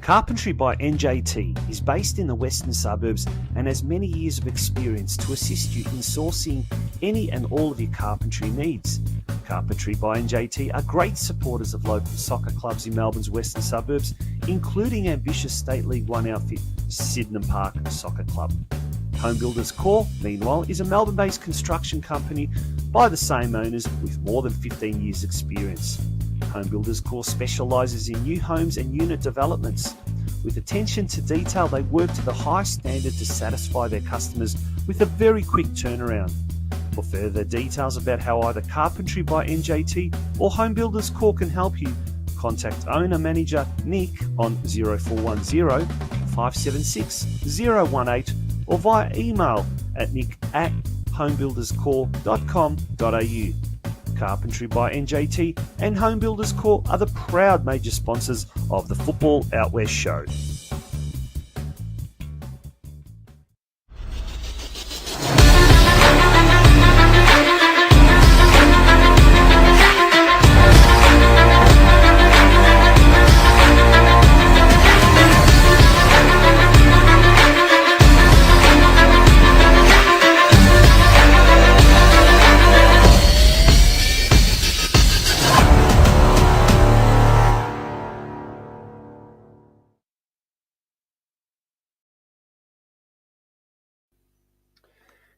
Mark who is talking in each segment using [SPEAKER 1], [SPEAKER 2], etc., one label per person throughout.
[SPEAKER 1] Carpentry by NJT is based in the western suburbs and has many years of experience to assist you in sourcing any and all of your carpentry needs. Carpentry by NJT are great supporters of local soccer clubs in Melbourne's western suburbs, including ambitious State League One outfit Sydenham Park Soccer Club. Home Builders Core, meanwhile, is a Melbourne-based construction company by the same owners with more than 15 years' experience. Home Builders Core specialises in new homes and unit developments. With attention to detail, they work to the highest standard to satisfy their customers with a very quick turnaround. For further details about how either Carpentry by NJT or Home Builders Core can help you, contact owner-manager Nick on 0410 576 018 or via email at nick@homebuilderscore.com.au. Carpentry by NJT and Home Builders Core are the proud major sponsors of the Football Out West show.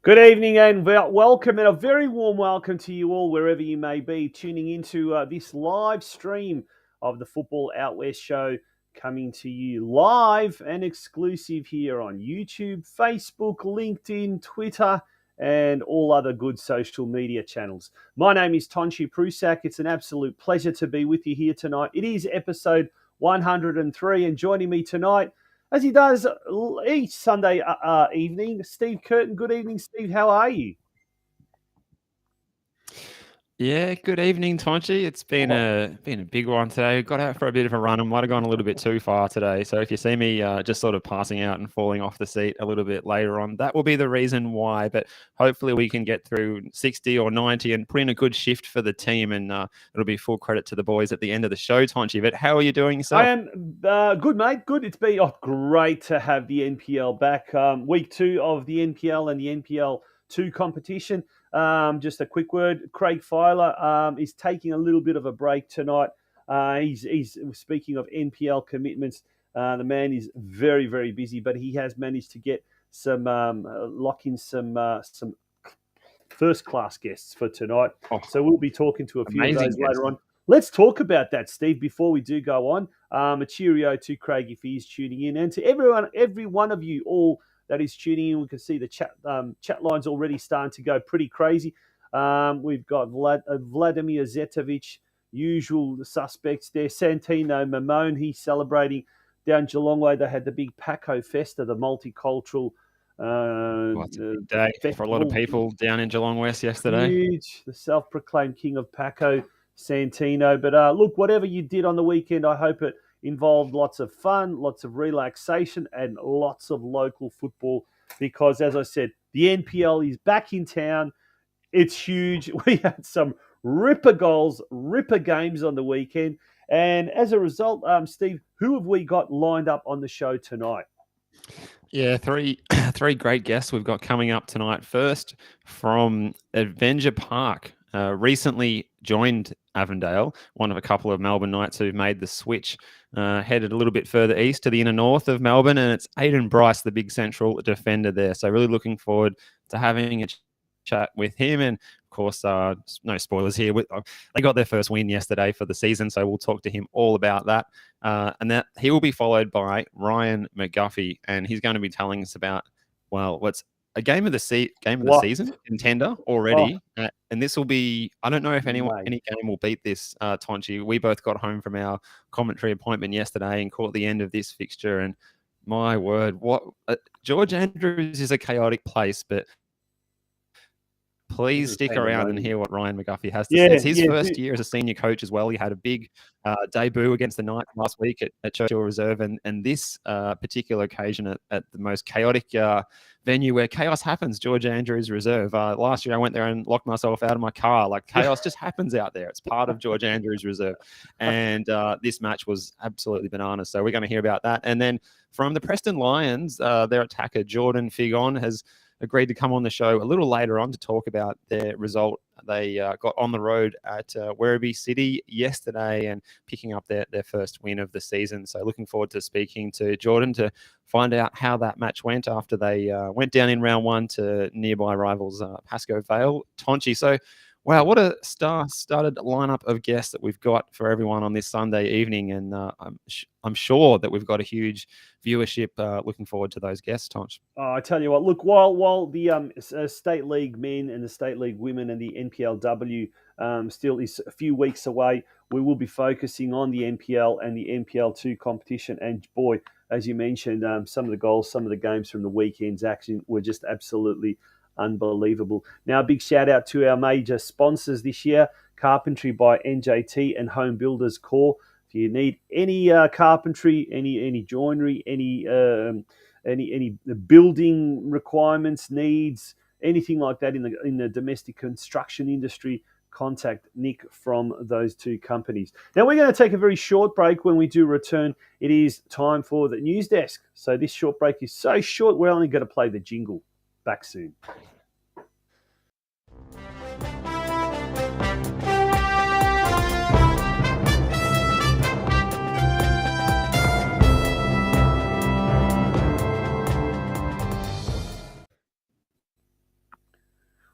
[SPEAKER 1] Good evening and welcome, and a very warm welcome to you all wherever you may be tuning into this live stream of the Football Out West show, coming to you live and exclusive here on YouTube, Facebook, LinkedIn, Twitter, and all other good social media channels. My name is Tonchi Prusak. It's an absolute pleasure to be with you here tonight. It is episode 103, and joining me tonight, as he does each Sunday evening, Steve Curtin. Good evening, Steve. How are you?
[SPEAKER 2] Yeah, good evening, Tonchi. It's been a big one today. Got out for a bit of a run and might have gone a little bit too far today. So if you see me just sort of passing out and falling off the seat a little bit later on, that will be the reason why. But hopefully we can get through 60 or 90 and put in a good shift for the team, and it'll be full credit to the boys at the end of the show, Tonchi. But how are you doing yourself?
[SPEAKER 1] I am good, mate. Good. It's been great to have the NPL back. Week 2 of the NPL and the NPL 2 competition. Just a quick word. Craig Filer is taking a little bit of a break tonight. He's speaking of NPL commitments. The man is very, very busy, but he has managed to get some lock in some first class guests for tonight. So we'll be talking to a few of those later on. Let's talk about that, Steve, before we do go on. A cheerio to Craig if he is tuning in, and to every one of you all that is tuning in. We can see the chat lines already starting to go pretty crazy. We've got Vladimir Zetovic, usual suspects there. Santino Mamone, he's celebrating down Geelong Way. They had the big Paco Festa, the multicultural
[SPEAKER 2] it's a big day for a lot of people down in Geelong West yesterday.
[SPEAKER 1] Huge, the self-proclaimed king of Paco, Santino. But look, whatever you did on the weekend, I hope it involved lots of fun, lots of relaxation, and lots of local football, because, as I said, the NPL is back in town. It's huge. We had some ripper goals, ripper games on the weekend. And as a result, Steve, who have we got lined up on the show tonight?
[SPEAKER 2] Yeah, three great guests we've got coming up tonight. First, from Avenger Park, recently joined Avondale, one of a couple of Melbourne Knights who've made the switch, headed a little bit further east to the inner north of Melbourne, and it's Aidan Bryce, the big central defender there. So really looking forward to having a chat with him. And of course, no spoilers here. They got their first win yesterday for the season, so we'll talk to him all about that. And that he will be followed by Ryan McGuffey, and he's going to be telling us about, well, what's a game of the season contender already. And this will be, I don't know if any game will beat this, Tonchi. We both got home from our commentary appointment yesterday and caught the end of this fixture, and my word, what George Andrews is a chaotic place, but please stick around and hear what Ryan McGuffey has to say.
[SPEAKER 1] Yeah,
[SPEAKER 2] It's his first year as a senior coach as well. He had a big debut against the Knights last week at Churchill Reserve, and this particular occasion at the most chaotic venue where chaos happens, George Andrews Reserve. Last year I went there and locked myself out of my car. Like, chaos just happens out there. It's part of George Andrews Reserve. And this match was absolutely bananas. So we're going to hear about that. And then from the Preston Lions, their attacker Jordan Figon has agreed to come on the show a little later on to talk about their result. They got on the road at Werribee City yesterday and picking up their first win of the season. So looking forward to speaking to Jordan to find out how that match went after they went down in round one to nearby rivals Pascoe Vale. Tonchi. So, wow, what a star-studded lineup of guests that we've got for everyone on this Sunday evening. And I'm sure that we've got a huge viewership looking forward to those guests, Tonch.
[SPEAKER 1] I tell you what, look, while the State League men and the State League women and the NPLW still is a few weeks away, we will be focusing on the NPL and the NPL2 competition. And boy, as you mentioned, some of the goals, some of the games from the weekend's action were just absolutely unbelievable. Now, a big shout out to our major sponsors this year, Carpentry by NJT and Home Builders Core. If you need any carpentry, any joinery, any building requirements, needs, anything like that in the domestic construction industry, contact Nick from those two companies. Now we're going to take a very short break. When we do return, it is time for the news desk. So this short break is so short, we're only going to play the jingle. Back soon.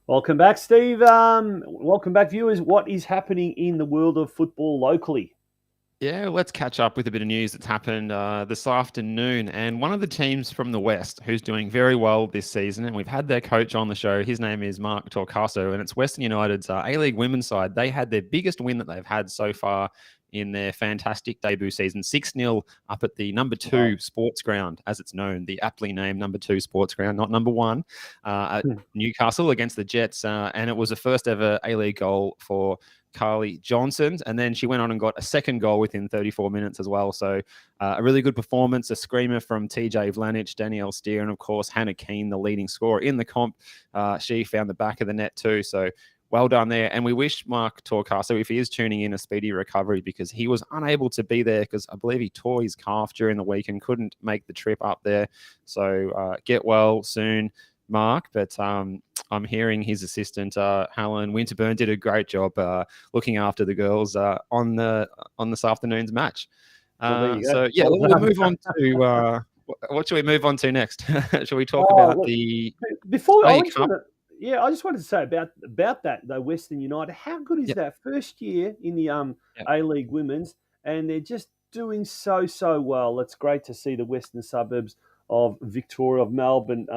[SPEAKER 1] Welcome back, Steve. Welcome back, viewers. What is happening in the world of football locally?
[SPEAKER 2] Yeah, let's catch up with a bit of news that's happened this afternoon. And one of the teams from the West who's doing very well this season, and we've had their coach on the show, his name is Mark Torcaso, and it's Western United's A-League women's side. They had their biggest win that they've had so far in their fantastic debut season, 6-0 up at the number 2 sports ground, as it's known, the aptly named number 2 sports ground, not number 1, at Newcastle against the Jets. And it was the first ever A-League goal for Carly Johnson, and then she went on and got a second goal within 34 minutes as well. So a really good performance, a screamer from TJ Vlanich, Danielle Steer, and of course Hannah Keane, the leading scorer in the comp. She found the back of the net too. So well done there. And we wish Mark Torcaso, if he is tuning in, a speedy recovery, because he was unable to be there because I believe he tore his calf during the week and couldn't make the trip up there. So get well soon, Mark. But I'm hearing his assistant, Helen Winterburn, did a great job looking after the girls on this afternoon's match. So yeah, we'll move on to what should we move on to next? Shall we talk about the
[SPEAKER 1] before? I just wanted to say about that though. Western United, how good is that first year in the A-League women's, and they're just doing so well. It's great to see the western suburbs of Victoria, of Melbourne,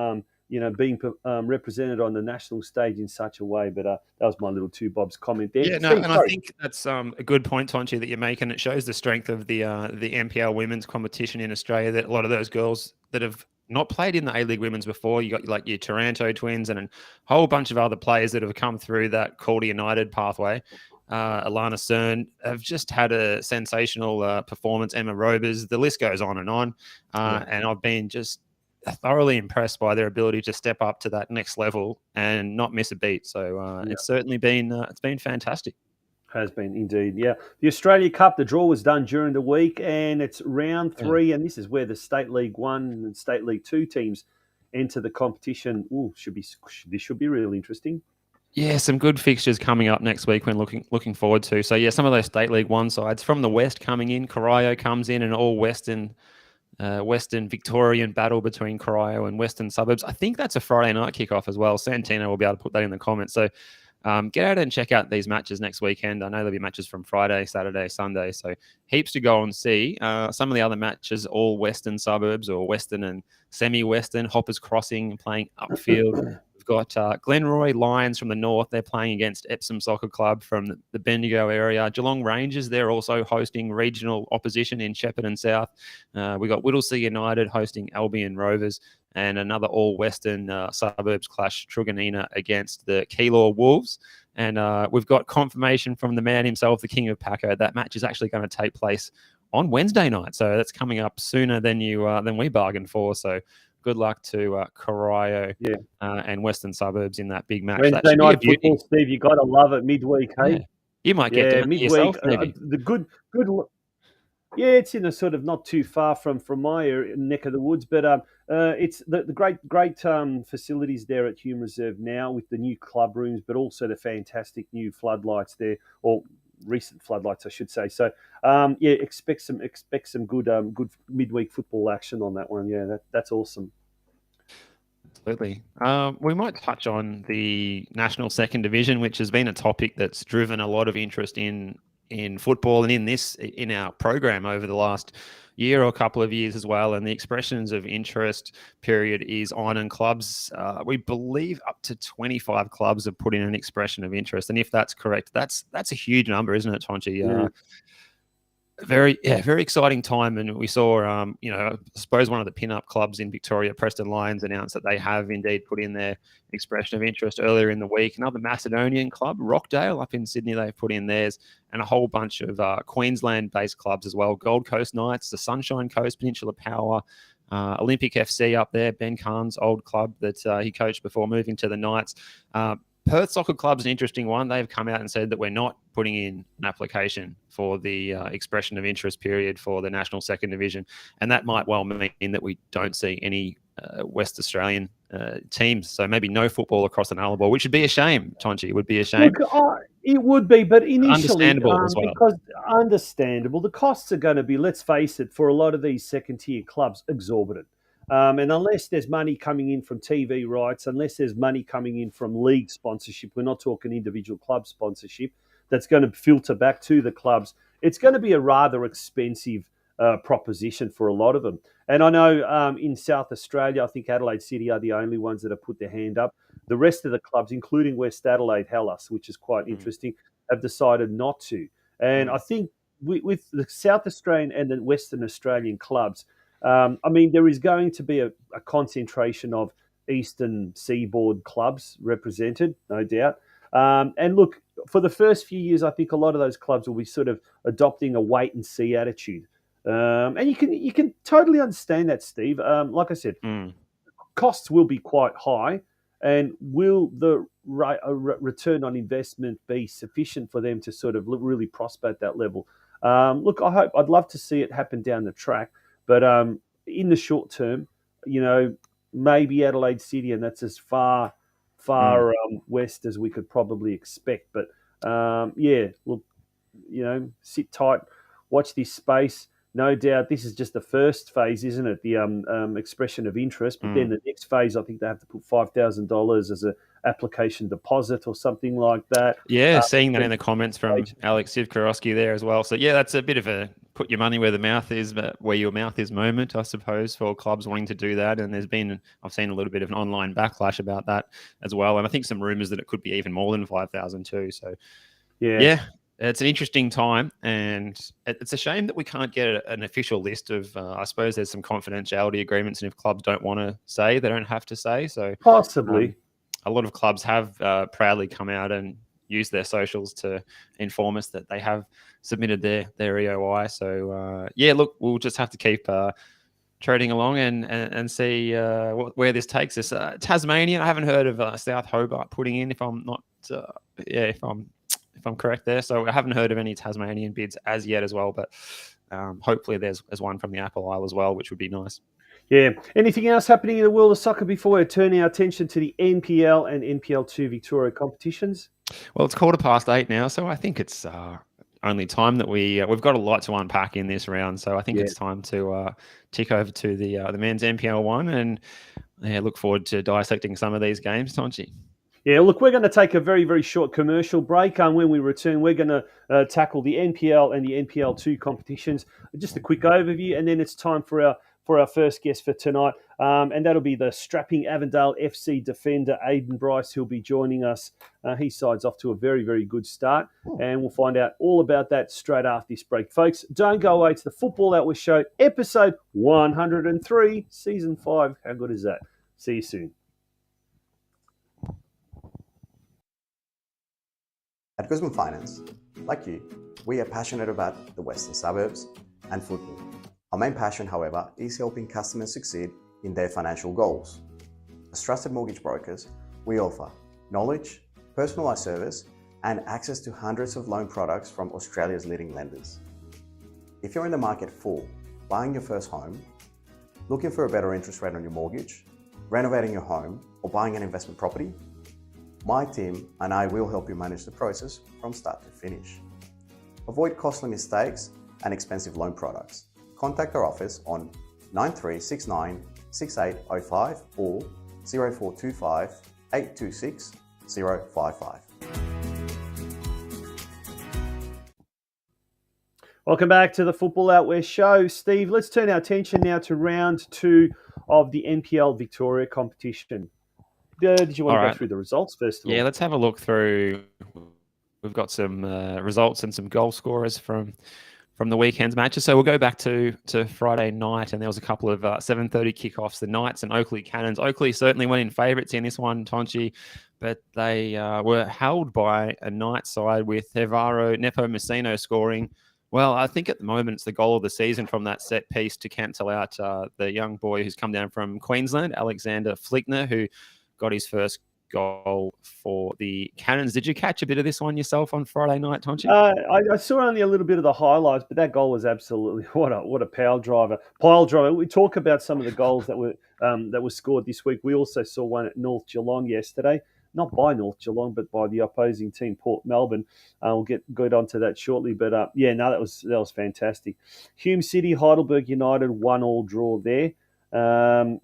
[SPEAKER 1] being represented on the national stage in such a way. But that was my little two Bob's comment there.
[SPEAKER 2] Yeah, no, and I think that's a good point, Tonchi, that you're making. It shows the strength of the NPL women's competition in Australia, that a lot of those girls that have not played in the A-League women's before, you got like your Taranto twins and a whole bunch of other players that have come through that Calder United pathway. Alana Cern have just had a sensational performance. Emma Robers, the list goes on. And I've been just thoroughly impressed by their ability to step up to that next level and not miss a beat. So it's certainly been it's been fantastic.
[SPEAKER 1] Has been indeed, yeah. The Australia Cup, the draw was done during the week, and it's round 3, and this is where the State League 1 and State League 2 teams enter the competition. This should be really interesting.
[SPEAKER 2] Yeah, some good fixtures coming up next week when looking forward to. So yeah, some of those State League 1 sides from the West coming in. Corio comes in, and all Western Victorian battle between Corio and Western Suburbs. I think that's a Friday night kickoff as well. Santino will be able to put that in the comments. So get out and check out these matches next weekend. I know there'll be matches from Friday, Saturday, Sunday, so heaps to go and see. Some of the other matches, all Western Suburbs or Western and semi-Western. Hoppers Crossing playing Upfield We've got Glenroy Lions from the north. They're playing against Epsom Soccer Club from the Bendigo area. Geelong Rangers, they're also hosting regional opposition in Shepparton South. We got Whittlesea United hosting Albion Rovers, and another all-Western suburbs clash, Truganina against the Keilor Wolves. And we've got confirmation from the man himself, the King of Paco, that match is actually going to take place on Wednesday night. So that's coming up sooner than we bargained for. So good luck to Corio and Western Suburbs in that big match.
[SPEAKER 1] Wednesday night football, Steve, you got to love it midweek, hey?
[SPEAKER 2] Yeah. You might get to
[SPEAKER 1] midweek.
[SPEAKER 2] Yourself, maybe.
[SPEAKER 1] The good. Yeah, it's in a sort of not too far from my area, neck of the woods, but it's the great facilities there at Hume Reserve now with the new club rooms, but also the fantastic new floodlights there, or recent floodlights, I should say. So expect some good midweek football action on that one. Yeah, that's awesome.
[SPEAKER 2] Absolutely. We might touch on the National Second Division, which has been a topic that's driven a lot of interest in football and in our program over the last year or a couple of years as well. And the expressions of interest period is on, and clubs, we believe up to 25 clubs have put in an expression of interest. And if that's correct, that's a huge number, isn't it, Tonchi?
[SPEAKER 1] Yeah.
[SPEAKER 2] Very exciting time. And we saw, I suppose one of the pin-up clubs in Victoria, Preston Lions, announced that they have indeed put in their expression of interest earlier in the week. Another Macedonian club, Rockdale, up in Sydney, they've put in theirs, and a whole bunch of Queensland-based clubs as well. Gold Coast Knights, the Sunshine Coast, Peninsula Power, Olympic FC up there, Ben Kahn's old club that he coached before moving to the Knights. Perth Soccer Club's an interesting one. They've come out and said that we're not putting in an application for the expression of interest period for the National Second Division. And that might well mean that we don't see any West Australian teams. So maybe no football across the Nullarbor, which would be a shame, Tonchi. It would be a shame.
[SPEAKER 1] Look, it would be, but initially,
[SPEAKER 2] understandable as well.
[SPEAKER 1] Because understandable, the costs are going to be, let's face it, for a lot of these second-tier clubs, exorbitant. And unless there's money coming in from TV rights, unless there's money coming in from league sponsorship, we're not talking individual club sponsorship, that's going to filter back to the clubs. It's going to be a rather expensive proposition for a lot of them. And I know in South Australia, I think Adelaide City are the only ones that have put their hand up. The rest of the clubs, including West Adelaide Hellas, which is quite interesting, have decided not to. And I think with the South Australian and the Western Australian clubs, there is going to be a concentration of Eastern Seaboard clubs represented, no doubt. And look, for the first few years, I think a lot of those clubs will be sort of adopting a wait and see attitude. And you can totally understand that, Steve. Like I said, costs will be quite high, and will the return on investment be sufficient for them to sort of really prosper at that level? Look, I'd love to see it happen down the track. But in the short term, maybe Adelaide City, and that's as far west as we could probably expect. But look, sit tight, watch this space. No doubt this is just the first phase, isn't it? The expression of interest. But then the next phase, I think they have to put $5,000 as an application deposit or something like that.
[SPEAKER 2] Yeah, seeing that in the comments from Alex Sivkarowski there as well. So, yeah, that's a bit of a put your money where the mouth is, but where your mouth is moment, I suppose, for clubs wanting to do that. And I've seen a little bit of an online backlash about that as well. And I think some rumors that it could be even more than 5,000 too. So, yeah. It's an interesting time, and it's a shame that we can't get an official list of, I suppose there's some confidentiality agreements, and if clubs don't want to say, they don't have to say. So
[SPEAKER 1] possibly.
[SPEAKER 2] A lot of clubs have proudly come out and used their socials to inform us that they have submitted their EOI. So, look, we'll just have to keep trading along and see where this takes us. Tasmania, I haven't heard of South Hobart putting in, if I'm not, if I'm correct there. So I haven't heard of any Tasmanian bids as yet as well, but hopefully there's one from the Apple Isle as well, which would be nice.
[SPEAKER 1] Yeah. Anything else happening in the world of soccer before we turn our attention to the NPL and NPL2 Victoria competitions?
[SPEAKER 2] Well, it's 8:15 now, so I think it's only time that we've got a lot to unpack in this round. So I think it's time to tick over to the men's NPL1 and look forward to dissecting some of these games, Tonchi.
[SPEAKER 1] Yeah, look, we're going to take a very, very short commercial break. And when we return, we're going to tackle the NPL and the NPL2 competitions. Just a quick overview, and then it's time for our first guest for tonight. And that'll be the strapping Avondale FC defender, Aidan Bryce, who'll be joining us. His side's off to a very, very good start. And we'll find out all about that straight after this break. Folks, don't go away to the Football Out With Show, episode 103, season 5. How good is that? See you soon.
[SPEAKER 3] At Guzman Finance, like you, we are passionate about the Western Suburbs and football. Our main passion, however, is helping customers succeed in their financial goals. As trusted mortgage brokers, we offer knowledge, personalised service, and access to hundreds of loan products from Australia's leading lenders. If you're in the market for buying your first home, looking for a better interest rate on your mortgage, renovating your home, or buying an investment property, my team and I will help you manage the process from start to finish. Avoid costly mistakes and expensive loan products. Contact our office on 9369 6805 or 0425 826 055.
[SPEAKER 1] Welcome back to the Football Out West show. Steve, let's turn our attention now to round 2 of the NPL Victoria competition. Did you want to go through the results first of all?
[SPEAKER 2] Yeah, let's have a look through. We've got some results and some goal scorers from the weekend's matches. So we'll go back to Friday night, and there was a couple of 7:30 kickoffs. The Knights and Oakley Cannons. Oakley certainly went in favourites in this one, Tonchi, but they were held by a Knights side with Evaro Nepomuceno scoring. Well, I think at the moment it's the goal of the season from that set piece to cancel out the young boy who's come down from Queensland, Alexander Flickner, who got his first goal for the Cannons. Did you catch a bit of this one yourself on Friday night, Tonchi?
[SPEAKER 1] I saw only a little bit of the highlights, but that goal was absolutely what a pile driver. We talk about some of the goals that were scored this week. We also saw one at North Geelong yesterday, not by North Geelong, but by the opposing team, Port Melbourne. We'll get onto that shortly, but that was fantastic. Hume City, Heidelberg United, 1-1 draw there.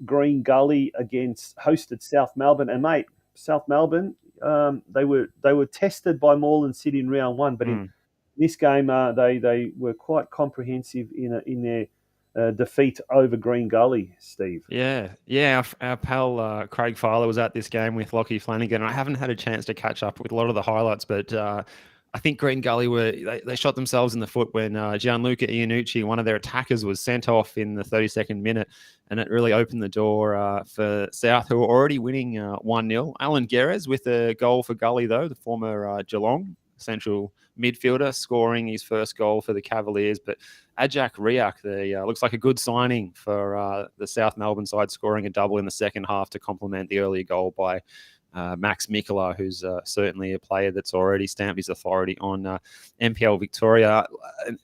[SPEAKER 1] Green Gully hosted South Melbourne, and mate, South Melbourne, they were tested by Moreland City in round 1, but in this game they were quite comprehensive in their defeat over Green Gully. Steve,
[SPEAKER 2] our pal Craig Filer was at this game with Lockie Flanagan. I haven't had a chance to catch up with a lot of the highlights, but I think Green Gully they shot themselves in the foot when Gianluca Iannucci, one of their attackers, was sent off in the 32nd minute, and it really opened the door for South, who were already winning 1-0. Alan Guerres with a goal for Gully, though, the former Geelong central midfielder, scoring his first goal for the Cavaliers. But Ajak Riak, looks like a good signing for the South Melbourne side, scoring a double in the second half to complement the earlier goal by Max Mikola, who's certainly a player that's already stamped his authority on NPL Victoria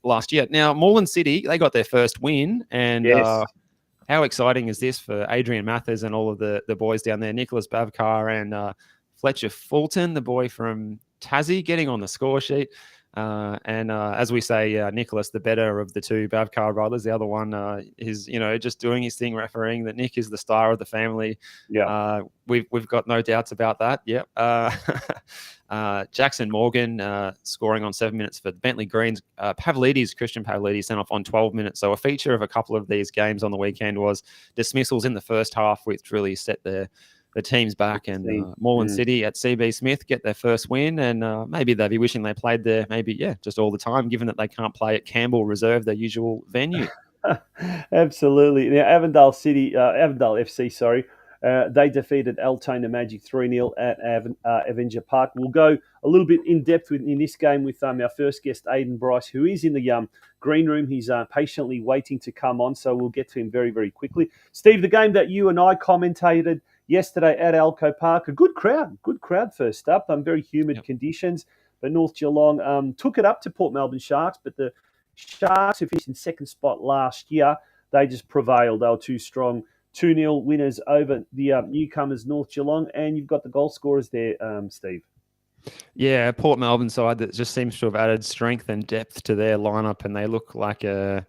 [SPEAKER 2] last year. Now, Moreland City, they got their first win, and
[SPEAKER 1] yes.
[SPEAKER 2] How exciting is this for Adrian Mathers and all of the boys down there? Nicholas Bavkar and Fletcher Fulton, the boy from Tassie, getting on the score sheet. As we say, Nicholas, the better of the two Bavkar brothers. The other one is, just doing his thing, refereeing that Nick is the star of the family.
[SPEAKER 1] Yeah,
[SPEAKER 2] we've got no doubts about that. Yep. Jackson Morgan scoring on 7 minutes for the Bentley Greens. Christian Pavlidis sent off on 12 minutes. So a feature of a couple of these games on the weekend was dismissals in the first half, which really set the teams back, and Moreland City at CB Smith get their first win, and maybe they'll be wishing they played there, just all the time, given that they can't play at Campbell Reserve, their usual venue.
[SPEAKER 1] Absolutely. Now, Avondale FC, they defeated Altona Magic 3-0 at Avenger Park. We'll go a little bit in depth in this game with our first guest, Aidan Bryce, who is in the green room. He's patiently waiting to come on, so we'll get to him very, very quickly. Steve, the game that you and I commentated yesterday at Alco Park, a good crowd first up, very humid conditions, but North Geelong took it up to Port Melbourne Sharks, but the Sharks, who finished in second spot last year, they just prevailed. They were too strong. 2-0 winners over the newcomers North Geelong, and you've got the goal scorers there, Steve.
[SPEAKER 2] Yeah, Port Melbourne side that just seems to have added strength and depth to their lineup, and they look like a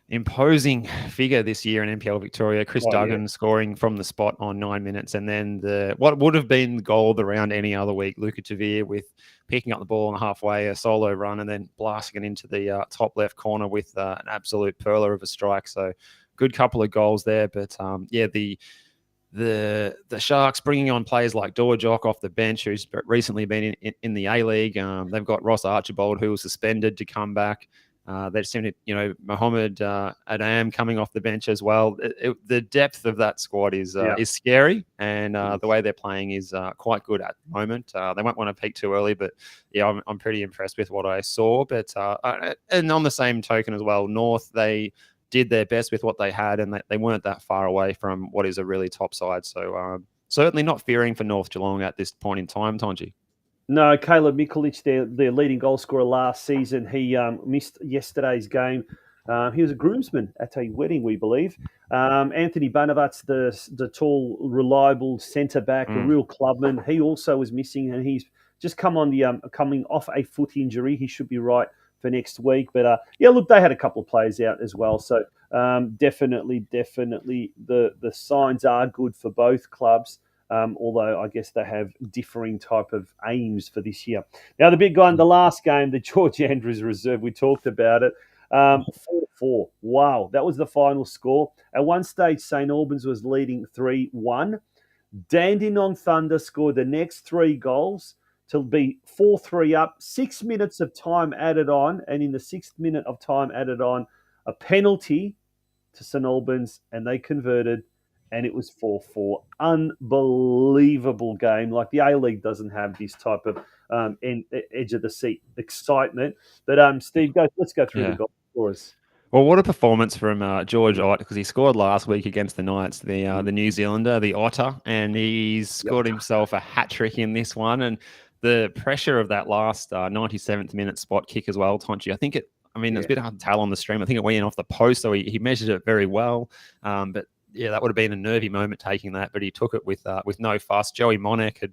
[SPEAKER 2] imposing figure this year in NPL Victoria. Chris Duggan scoring from the spot on 9 minutes, and then what would have been the goal of the round any other week, Luca Tavir with picking up the ball on halfway, a solo run, and then blasting it into the top left corner with an absolute perler of a strike. So good couple of goals there. But yeah, the Sharks bringing on players like Dorjock off the bench, who's recently been in the A-League. They've got Ross Archibald, who was suspended, to come back. They seem to, Mohamed Adam coming off the bench as well. The depth of that squad is scary, and the way they're playing is quite good at the moment. They won't want to peak too early, but yeah, I'm pretty impressed with what I saw. But and on the same token as well, North, they did their best with what they had, and they weren't that far away from what is a really top side. So certainly not fearing for North Geelong at this point in time, Tonji.
[SPEAKER 1] No, Caleb Mikulic, their leading goal scorer last season, he missed yesterday's game. He was a groomsman at a wedding, we believe. Anthony Banavats, the tall, reliable centre-back, a real clubman, he also was missing, and he's just coming off a foot injury. He should be right for next week. But yeah, look, they had a couple of players out as well. So definitely the signs are good for both clubs. Although I guess they have differing type of aims for this year. Now, the big guy in the last game, the George Andrews Reserve, we talked about it. 4-4. Wow, that was the final score. At one stage, St Albans was leading 3-1. Dandenong Thunder scored the next 3 goals to be 4-3 up. 6 minutes of time added on, and in the 6th minute of time added on, a penalty to St Albans, and they converted. And it was 4-4. Unbelievable game. Like, the A-League doesn't have this type of edge of the seat excitement. But Steve, let's go through the goal for us.
[SPEAKER 2] Well, what a performance from George Ott, because he scored last week against the Knights, the New Zealander, the Otter, and he's scored himself a hat trick in this one. And the pressure of that last 97th minute spot kick as well, Tonchi, I think it's a bit hard to tell on the stream. I think it went in off the post, so he measured it very well. But yeah, that would have been a nervy moment taking that, but he took it with no fuss. Joey Monek had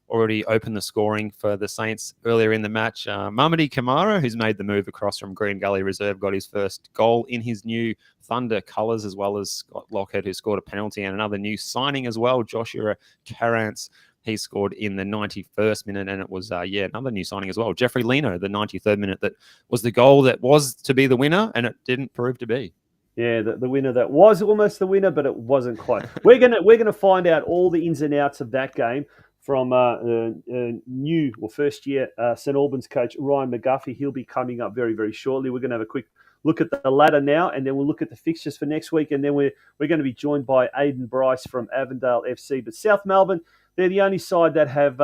[SPEAKER 2] already opened the scoring for the Saints earlier in the match. Mamadi Kamara, who's made the move across from Green Gully Reserve, got his first goal in his new Thunder colours, as well as Scott Lockhead, who scored a penalty, and another new signing as well, Joshua Carrance. He scored in the 91st minute, and it was, another new signing as well. Jeffrey Leno, the 93rd minute, that was the goal that was to be the winner, and it didn't prove to be.
[SPEAKER 1] Yeah, the winner that was almost the winner, but it wasn't quite. We're gonna find out all the ins and outs of that game from first year St Albans coach Ryan McGuffey. He'll be coming up very, very shortly. We're gonna have a quick look at the ladder now, and then we'll look at the fixtures for next week, and then we're going to be joined by Aidan Bryce from Avondale FC. But South Melbourne, they're the only side that have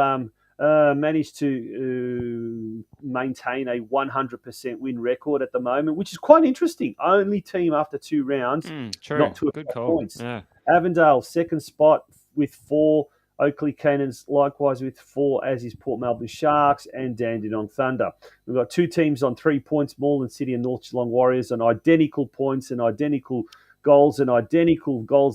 [SPEAKER 1] managed to maintain a 100% win record at the moment, which is quite interesting. Only team after 2 rounds not to have points. Yeah. Avondale, second spot with 4. Oakley Cannons, likewise with 4, as is Port Melbourne Sharks and Dandenong Thunder. We've got 2 teams on 3 points, Moreland City and North Geelong Warriors, on identical points and identical goals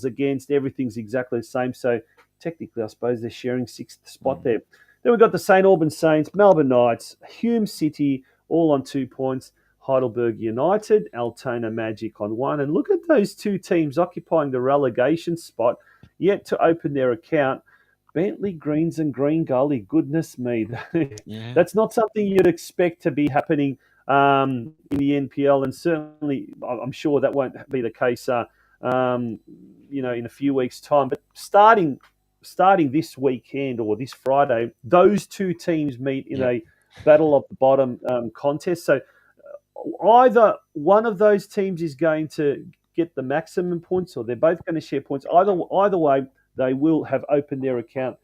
[SPEAKER 1] against. Everything's exactly the same. So technically, I suppose they're sharing 6th spot there. Then we've got the St Albans Saints, Melbourne Knights, Hume City, all on 2 points. Heidelberg United, Altona Magic on 1. And look at those 2 teams occupying the relegation spot, yet to open their account. Bentley Greens and Green Gully, goodness me. That's not something you'd expect to be happening in the NPL. And certainly, I'm sure that won't be the case, in a few weeks' time. But starting this weekend or this Friday, those 2 teams meet in a battle of the bottom contest. So either one of those teams is going to get the maximum points, or they're both going to share points. Either way, they will have opened their account.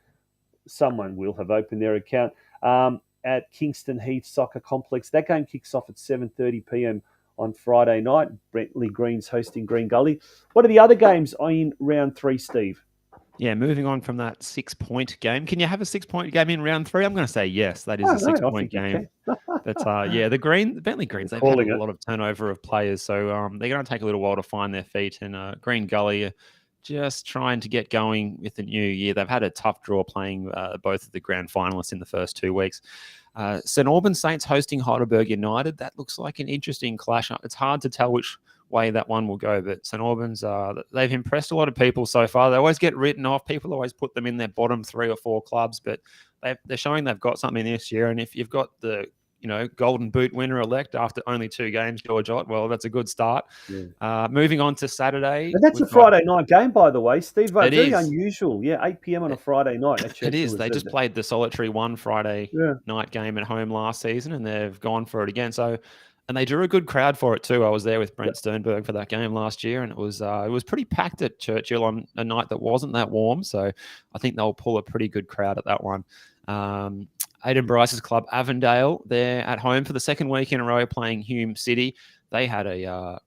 [SPEAKER 1] Someone will have opened their account at Kingston Heath Soccer Complex. That game kicks off at 7:30 p.m. on Friday night. Bentley Greens hosting Green Gully. What are the other games in round 3, Steve?
[SPEAKER 2] Yeah, moving on from that 6-point game. Can you have a 6-point game in round 3? I'm going to say yes. That is a 6-point game. But the Bentley Greens, they've had a lot of turnover of players, so they're going to take a little while to find their feet. And Green Gully just trying to get going with the new year. They've had a tough draw playing both of the grand finalists in the first 2 weeks. St Albans Saints hosting Heidelberg United. That looks like an interesting clash. It's hard to tell which way that one will go, but St Albans, they've impressed a lot of people so far. They always get written off. People always put them in their bottom 3 or 4 clubs, but they're showing they've got something this year. And if you've got the Golden Boot winner elect after only 2 games, George Ott. Well, that's a good start.
[SPEAKER 1] Yeah.
[SPEAKER 2] Moving on to Saturday.
[SPEAKER 1] And that's a Friday night game, by the way, Steve. Very unusual. Yeah, 8 p.m. on a Friday night.
[SPEAKER 2] It is. They just played the solitary one Friday night game at home last season, and they've gone for it again. So, and they drew a good crowd for it too. I was there with Brent Sternberg for that game last year, and it was pretty packed at Churchill on a night that wasn't that warm. So, I think they'll pull a pretty good crowd at that one. Aidan Bryce's club, Avondale, they're at home for the second week in a row playing Hume City. They had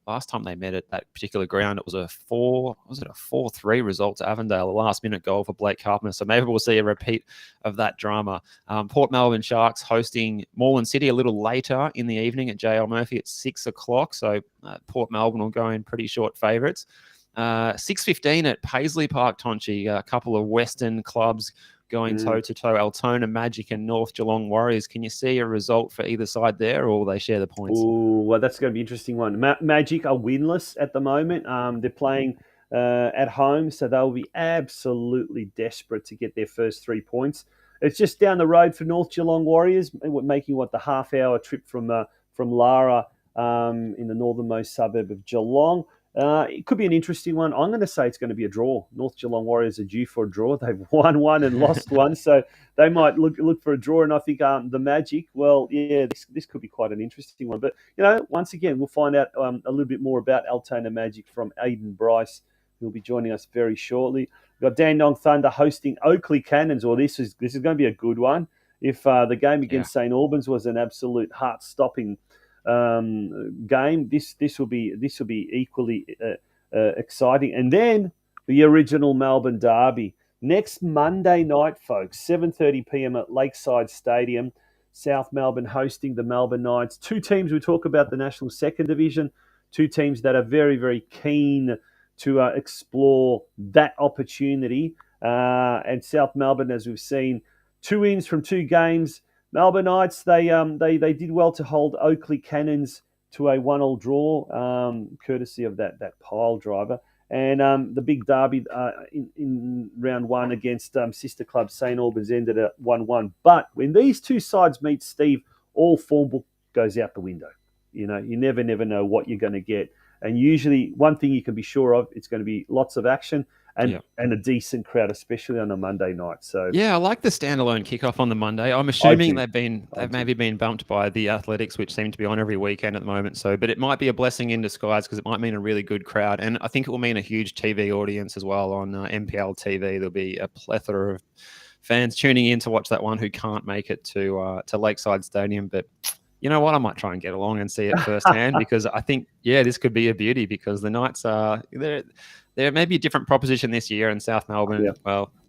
[SPEAKER 2] last time they met at that particular ground, it was a 4-3 result to Avondale, a last-minute goal for Blake Carpenter. So maybe we'll see a repeat of that drama. Port Melbourne Sharks hosting Moreland City a little later in the evening at JL Murphy at 6 o'clock. So Port Melbourne will go in pretty short favourites. 6:15 at Paisley Park, Tonchi. A couple of Western clubs going toe-to-toe, Altona Magic and North Geelong Warriors. Can you see a result for either side there, or will they share the points?
[SPEAKER 1] Oh, well, that's going to be an interesting one. Magic are winless at the moment. They're playing at home, so they'll be absolutely desperate to get their first 3 points. It's just down the road for North Geelong Warriors, making the half-hour trip from Lara in the northernmost suburb of Geelong. It could be an interesting one. I'm going to say it's going to be a draw. North Geelong Warriors are due for a draw. They've won one and lost one, so they might look for a draw. And I think the Magic, well, yeah, this could be quite an interesting one. But, once again, we'll find out a little bit more about Altona Magic from Aidan Bryce, who will be joining us very shortly. We've got Dandenong Thunder hosting Oakley Cannons. Or this is going to be a good one. If the game against St Albans was an absolute heart-stopping game, this will be equally exciting. And then the original Melbourne Derby next Monday night, folks, 7:30 p.m. at Lakeside Stadium. South Melbourne hosting the Melbourne Knights. 2 teams we talk about the National Second Division. 2 teams that are very, very keen to explore that opportunity. And South Melbourne, as we've seen, 2 wins from 2 games. Melbourne Knights, they did well to hold Oakley Cannons to a 1-1 draw, courtesy of that pile driver. And the big derby in round 1 against sister club St Albans ended at 1-1. But when these 2 sides meet, Steve, all form book goes out the window. You never know what you're going to get. And usually, one thing you can be sure of, it's going to be lots of action. And a decent crowd, especially on a Monday night. So
[SPEAKER 2] yeah, I like the standalone kickoff on the Monday. I'm assuming they've maybe been bumped by the Athletics, which seem to be on every weekend at the moment. So, but it might be a blessing in disguise because it might mean a really good crowd, and I think it will mean a huge TV audience as well on MPL TV. There'll be a plethora of fans tuning in to watch that one who can't make it to Lakeside Stadium, but. You know what? I might try and get along and see it firsthand because I think, this could be a beauty because the Knights they're maybe a different proposition this year, and South Melbourne,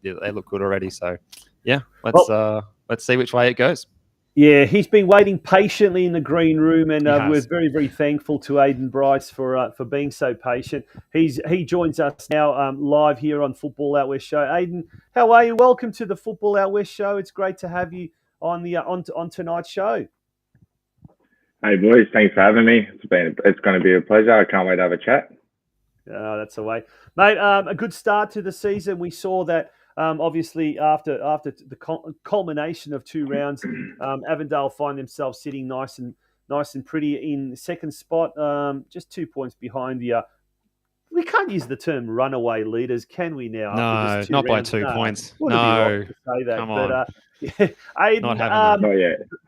[SPEAKER 2] they look good already. So, let's see which way it goes.
[SPEAKER 1] Yeah, he's been waiting patiently in the green room, and we're very, very thankful to Aidan Bryce for being so patient. He joins us now live here on Football Out West Show. Aidan, how are you? Welcome to the Football Out West Show. It's great to have you on the on tonight's show.
[SPEAKER 4] Hey boys, thanks for having me. It's going to be a pleasure. I can't wait to have a chat.
[SPEAKER 1] That's the way, mate. A good start to the season. We saw that obviously after the culmination of 2 rounds, Avondale find themselves sitting nice and pretty in second spot, just 2 points behind the. We can't use the term runaway leaders, can we now?
[SPEAKER 2] No, not by 2 points. No,
[SPEAKER 1] say that.
[SPEAKER 2] Come on.
[SPEAKER 1] Aidan,
[SPEAKER 2] not having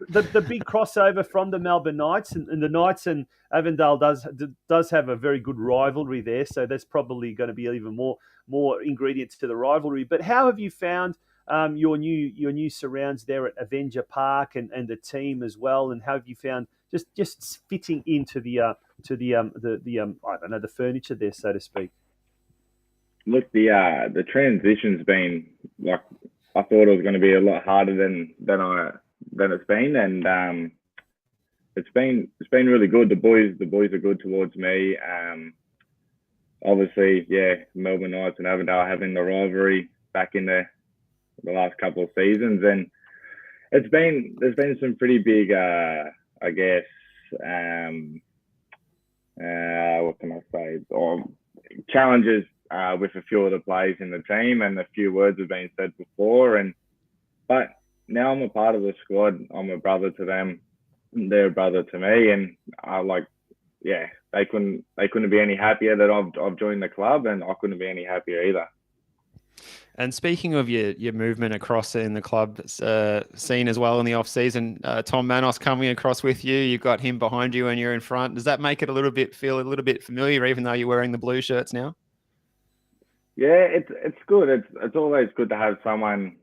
[SPEAKER 2] that.
[SPEAKER 1] The big crossover from the Melbourne Knights and the Knights and Avondale does have a very good rivalry there, so there's probably going to be even more ingredients to the rivalry. But how have you found your new surrounds there at Avenger Park and the team as well? And how have you found just fitting into the I don't know, the furniture there, so to speak?
[SPEAKER 4] Look, the transition's been like. I thought it was going to be a lot harder than it's been, and it's been really good. The boys are good towards me. Obviously, Melbourne Knights and Avondale having the rivalry back in the last couple of seasons, and there's been some pretty big, I guess, what can I say, challenges. With a few of the players in the team, and a few words have been said before. But now I'm a part of the squad. I'm a brother to them. they're a brother to me, and I they couldn't be any happier that I've joined the club, and I couldn't be any happier either.
[SPEAKER 2] And speaking of your movement across in the club scene as well in the off season, Tom Manos coming across with you, you've got him behind you and you're in front. Does that make it feel a little bit familiar, even though you're wearing the blue shirts now?
[SPEAKER 4] Yeah, it's good. It's always good to have someone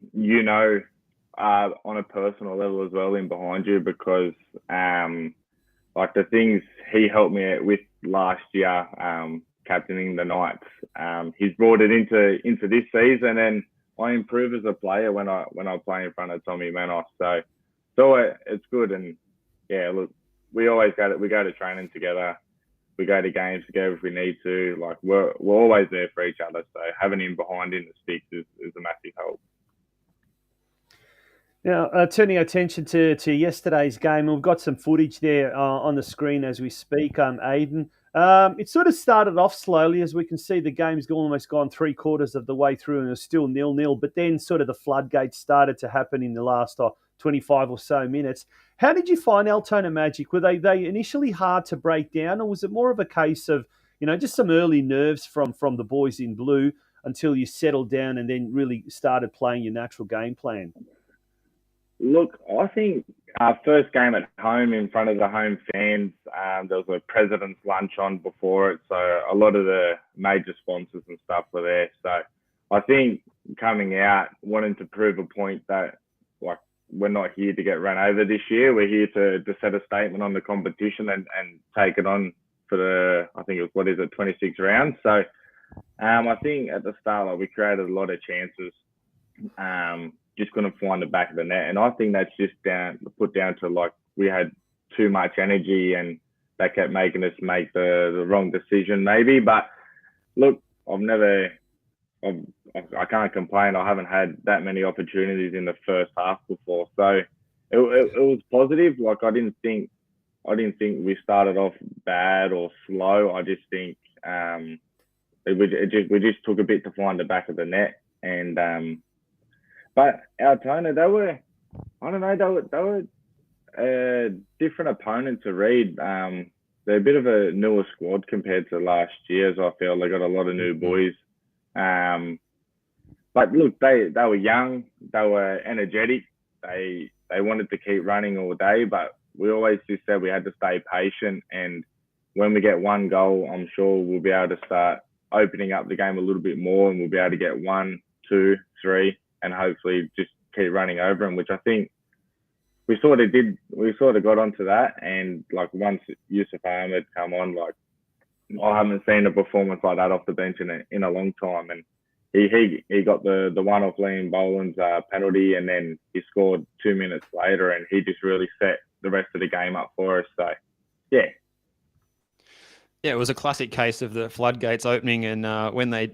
[SPEAKER 4] on a personal level as well in behind you, because like the things he helped me with last year, captaining the Knights, he's brought it into this season, and I improve as a player when I play in front of Tommy Manos. So it's good, and yeah, look, we always go to training together. We go to games together if we need to. Like we're always there for each other. So having him behind in the sticks is a massive help.
[SPEAKER 1] Now, turning our attention to yesterday's game, we've got some footage there on the screen as we speak, Aiden. It sort of started off slowly, as we can see the game's almost gone 3/4 of the way through and it's still 0-0, but then sort of the floodgates started to happen in the last 25 or so minutes. How did you find Altona Magic? Were they initially hard to break down, or was it more of a case of, just some early nerves from the boys in blue until you settled down and then really started playing your natural game plan?
[SPEAKER 4] Look, I think our first game at home in front of the home fans, there was a president's lunch on before it, so a lot of the major sponsors and stuff were there. So I think coming out, wanting to prove a point that, like, we're not here to get run over this year. We're here to set a statement on the competition and take it on for the, I think it was, 26 rounds. So I think at the start, we created a lot of chances. Just couldn't find the back of the net, and I think that's just put down to we had too much energy, and that kept making us make the wrong decision maybe. But look, I can't complain. I haven't had that many opportunities in the first half before, so it was positive. Like I didn't think we started off bad or slow. I just think we just took a bit to find the back of the net, and but Altona, they were a different opponent to read. They're a bit of a newer squad compared to last year's. I feel they got a lot of new boys. But look, they were young, they were energetic, they wanted to keep running all day, but we always just said we had to stay patient, and when we get one goal, I'm sure we'll be able to start opening up the game a little bit more, and we'll be able to get 1, 2, 3, and hopefully just keep running over them, which I think we sort of did. We sort of got onto that, and once Yusuf Ahmed come on, I haven't seen a performance like that off the bench in a long time, and he got the one off Liam Boland's penalty, and then he scored 2 minutes later, and he just really set the rest of the game up for us. So, yeah.
[SPEAKER 2] Yeah, it was a classic case of the floodgates opening, and when they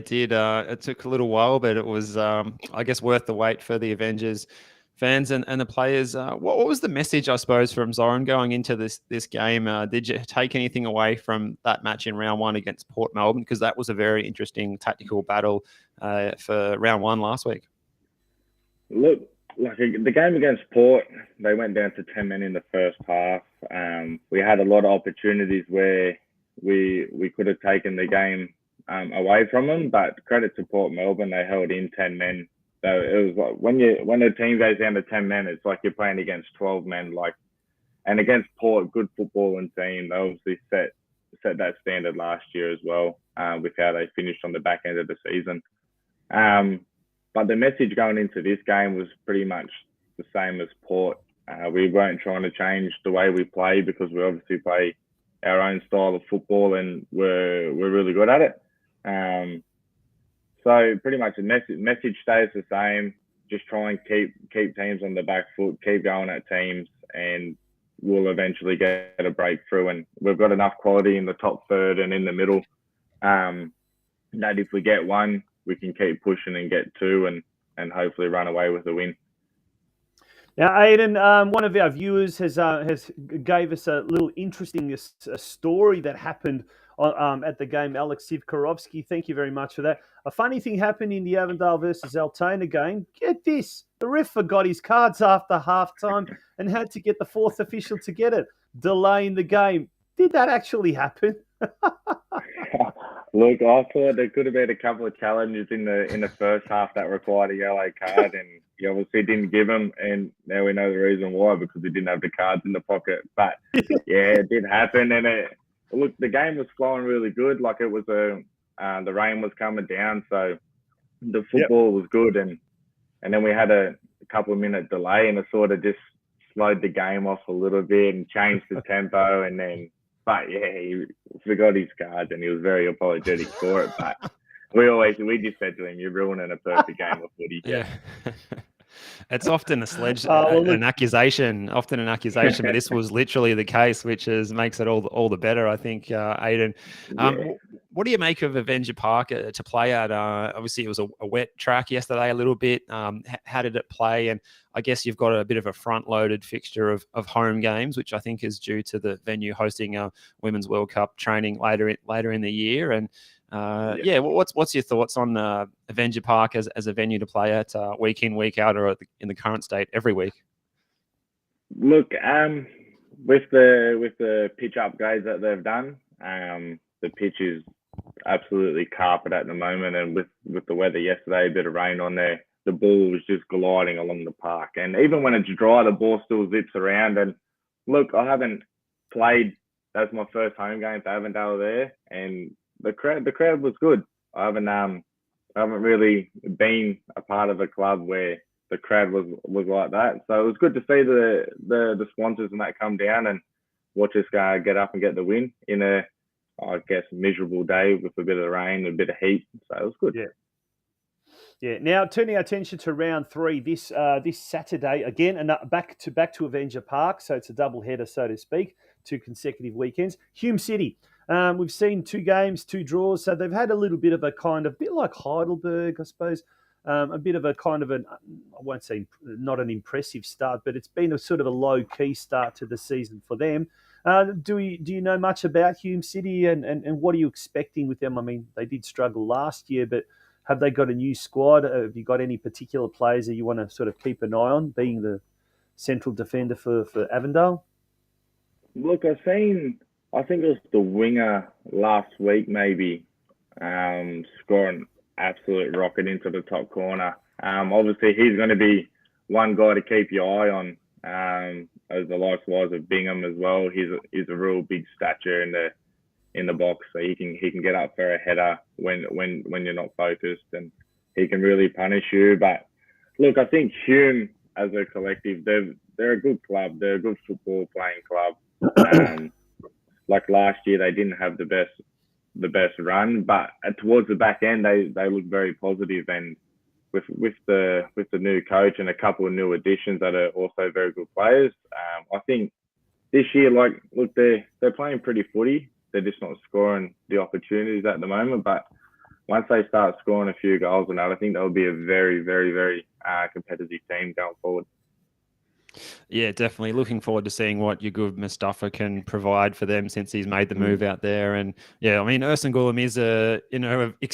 [SPEAKER 2] did, it took a little while, but it was, I guess, worth the wait for the Avengers fans and the players. What was the message, I suppose, from Zoran going into this game? Did you take anything away from that match in round one against Port Melbourne? Because that was a very interesting tactical battle for round one last week.
[SPEAKER 4] Look, the game against Port, they went down to 10 men in the first half. We had a lot of opportunities where we could have taken the game away from them, but credit to Port Melbourne, they held in 10 men. So it was like when a team goes down to 10 men, it's like you're playing against 12 men. And against Port, good footballing team, they obviously set that standard last year as well, with how they finished on the back end of the season. But the message going into this game was pretty much the same as Port. We weren't trying to change the way we play, because we obviously play our own style of football, and we're really good at it. So pretty much the message stays the same. Just try and keep teams on the back foot, keep going at teams, and we'll eventually get a breakthrough. And we've got enough quality in the top third and in the middle that if we get one, we can keep pushing and get two, and hopefully run away with the win.
[SPEAKER 1] Now, Aidan, one of our viewers has gave us a little interesting story that happened at the game. Alex Sivkorovsky, thank you very much for that. A funny thing happened in the Avondale versus Altona game. Get this, the ref forgot his cards after halftime and had to get the fourth official to get it, delaying the game. Did that actually happen?
[SPEAKER 4] Look, I thought there could have been a couple of challenges in the first half that required a yellow card, and he obviously didn't give them. And now we know the reason why, because he didn't have the cards in the pocket. But yeah, it did happen, and look, the game was flowing really good. Like, it was the rain was coming down, so the football was good, and then we had a couple of minute delay, and it sort of just slowed the game off a little bit and changed the tempo, and then. But yeah, he forgot his cards and he was very apologetic for it. But we just said to him, "You're ruining a perfect game of footy."
[SPEAKER 2] Yeah. It's often an accusation, but this was literally the case, which makes it all the better, I think, Aidan. What do you make of Avenger Park to play at? Obviously, it was a wet track yesterday a little bit. How did it play? And I guess you've got a bit of a front-loaded fixture of home games, which I think is due to the venue hosting a Women's World Cup training later in the year. And what's your thoughts on Avenger Park as a venue to play at week in, week out, or in the current state every week?
[SPEAKER 4] Look, with the pitch upgrades that they've done, the pitch is absolutely carpet at the moment, and with the weather yesterday, a bit of rain on there, the ball was just gliding along the park. And even when it's dry, the ball still zips around. And look, I haven't played. That's my first home game for Avondale there, and the crowd was good. I haven't really been a part of a club where the crowd was like that. So it was good to see the sponsors and that come down and watch us get up and get the win in a, I guess, miserable day with a bit of rain, a bit of heat. So it was good.
[SPEAKER 1] Yeah. Now, turning our attention to round 3 this Saturday again, and back to Avenger Park. So it's a double header, so to speak, 2 consecutive weekends. Hume City. We've seen 2 games, 2 draws, so they've had a little bit of a bit like Heidelberg, I suppose, a bit of a I won't say not an impressive start, but it's been a sort of a low-key start to the season for them. Do you know much about Hume City and what are you expecting with them? I mean, they did struggle last year, but have they got a new squad? Have you got any particular players that you want to sort of keep an eye on, being the central defender for Avondale?
[SPEAKER 4] Look, I think it was the winger last week, maybe, scoring absolute rocket into the top corner. Obviously, he's going to be one guy to keep your eye on, as the likewise of Bingham as well. He's a real big stature in the box, so he can get up for a header when you're not focused, and he can really punish you. But look, I think Hume as a collective, they're a good club. They're a good football playing club. Like last year, they didn't have the best run, but towards the back end, they look very positive. And with the new coach and a couple of new additions that are also very good players, I think this year, look, they're playing pretty footy. They're just not scoring the opportunities at the moment. But once they start scoring a few goals and that, I think they'll be a very, very, very competitive team going forward.
[SPEAKER 2] Yeah, definitely. Looking forward to seeing what Yagub Mustafa can provide for them since he's made the move out there. And yeah, I mean, Ersan Gulam is a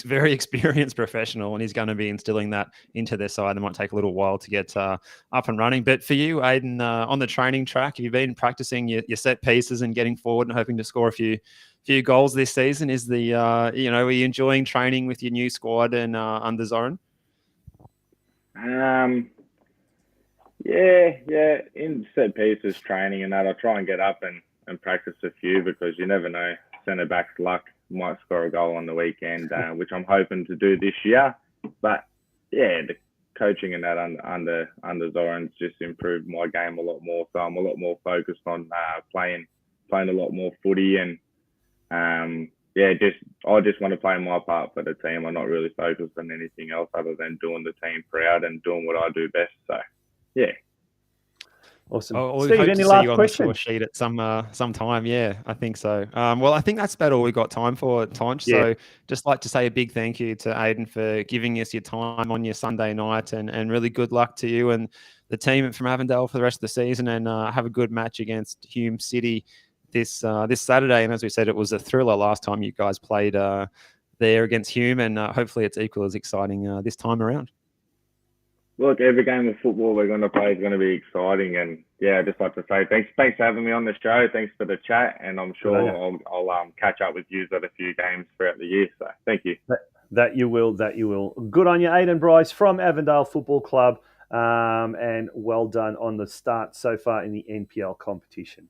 [SPEAKER 2] very experienced professional, and he's going to be instilling that into their side. It might take a little while to get up and running. But for you, Aidan, on the training track, have you been practicing your set pieces and getting forward and hoping to score a few goals this season? Is are you enjoying training with your new squad and under Zoran?
[SPEAKER 4] Yeah, in set pieces training and that, I try and get up and practice a few, because you never know. Centre back's luck might score a goal on the weekend, which I'm hoping to do this year. But yeah, the coaching and that under Zoran's just improved my game a lot more. So I'm a lot more focused on playing a lot more footy, and I just want to play my part for the team. I'm not really focused on anything else other than doing the team proud and doing what I do best. So. Yeah.
[SPEAKER 1] Awesome.
[SPEAKER 2] Steve, any last question? On the sheet at some time. Yeah, I think so. Well, I think that's about all we got time for, Tonch. Yeah. So just like to say a big thank you to Aidan for giving us your time on your Sunday night, and really good luck to you and the team from Avondale for the rest of the season and have a good match against Hume City this Saturday. And as we said, it was a thriller last time you guys played there against Hume, and hopefully it's equal as exciting this time around.
[SPEAKER 4] Look, every game of football we're going to play is going to be exciting, and yeah, I'd just like to say thanks for having me on the show. Thanks for the chat, and I'm sure I'll catch up with you at a few games throughout the year. So thank you.
[SPEAKER 1] That you will. Good on you, Aidan Bryce from Avondale Football Club, and well done on the start so far in the NPL competition.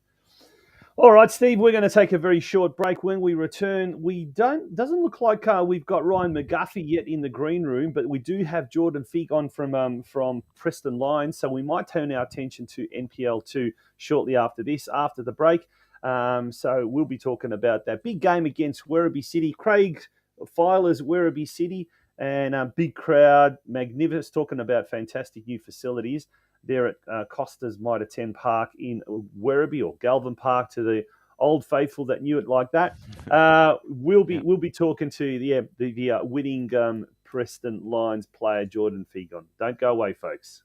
[SPEAKER 1] All right, Steve, we're going to take a very short break. When we return, doesn't look like we've got Ryan McGuffey yet in the green room, but we do have Jordan Feig on from Preston Lions, so we might turn our attention to NPL2 shortly after the break. So we'll be talking about that big game against Werribee City. Craig Filer's Werribee City, and big crowd, magnificent, talking about fantastic new facilities there at Costa's Mitre 10 Park in Werribee, or Galvin Park to the old faithful that knew it like that. We'll be talking to the winning Preston Lions player Jordan Feig. Don't go away, folks.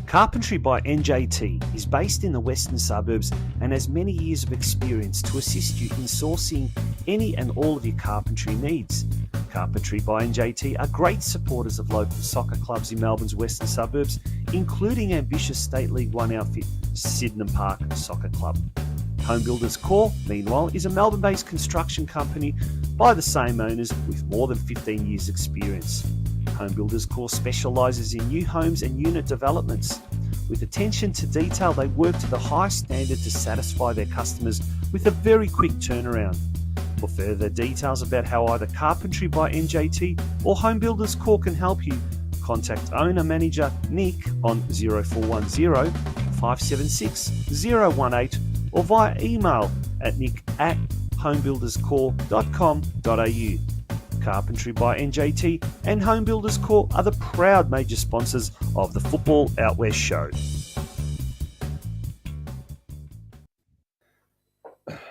[SPEAKER 1] Carpentry by NJT is based in the western suburbs and has many years of experience to assist you in sourcing any and all of your carpentry needs. Carpentry by NJT are great supporters of local soccer clubs in Melbourne's western suburbs, including ambitious State League One outfit Sydenham Park Soccer Club. Home Builders Corp, meanwhile, is a Melbourne-based construction company by the same owners with more than 15 years' experience. Home Builders Corp specialises in new homes and unit developments. With attention to detail, they work to the highest standard to satisfy their customers with a very quick turnaround. For further details about how either Carpentry by NJT or Home Builders Corp can help you, contact owner-manager Nick on 0410 576 018 or via email at nick@homebuilderscorp.com.au. Carpentry by NJT and Home Builders Corp are the proud major sponsors of the Football Out West show.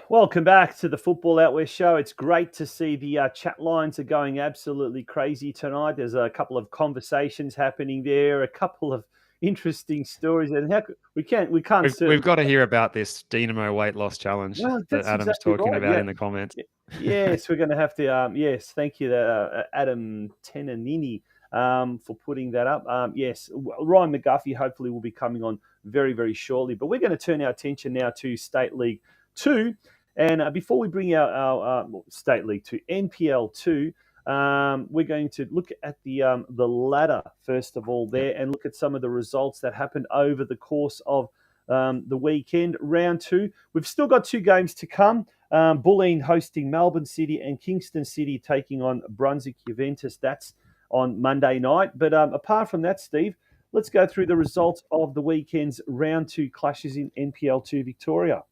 [SPEAKER 1] Welcome back to the Football Out West show. It's great to see the chat lines are going absolutely crazy tonight. There's a couple of conversations happening there, a couple of interesting stories, and we can't. We've
[SPEAKER 2] got to hear about this Dynamo weight loss challenge that Adam's exactly talking about in the comments.
[SPEAKER 1] Yes, we're going to have to. Yes, thank you, Adam Tenanini, for putting that up. Yes, Ryan McGuffey hopefully will be coming on very, very shortly. But we're going to turn our attention now to State League 2. And before we bring our State League to NPL 2, we're going to look at the ladder first of all there, and look at some of the results that happened over the course of the weekend. Round 2, we've still got 2 games to come. Bulleen hosting Melbourne City and Kingston City taking on Brunswick Juventus. That's on Monday night. But apart from that, Steve, let's go through the results of the weekend's round 2 clashes in NPL 2 Victoria.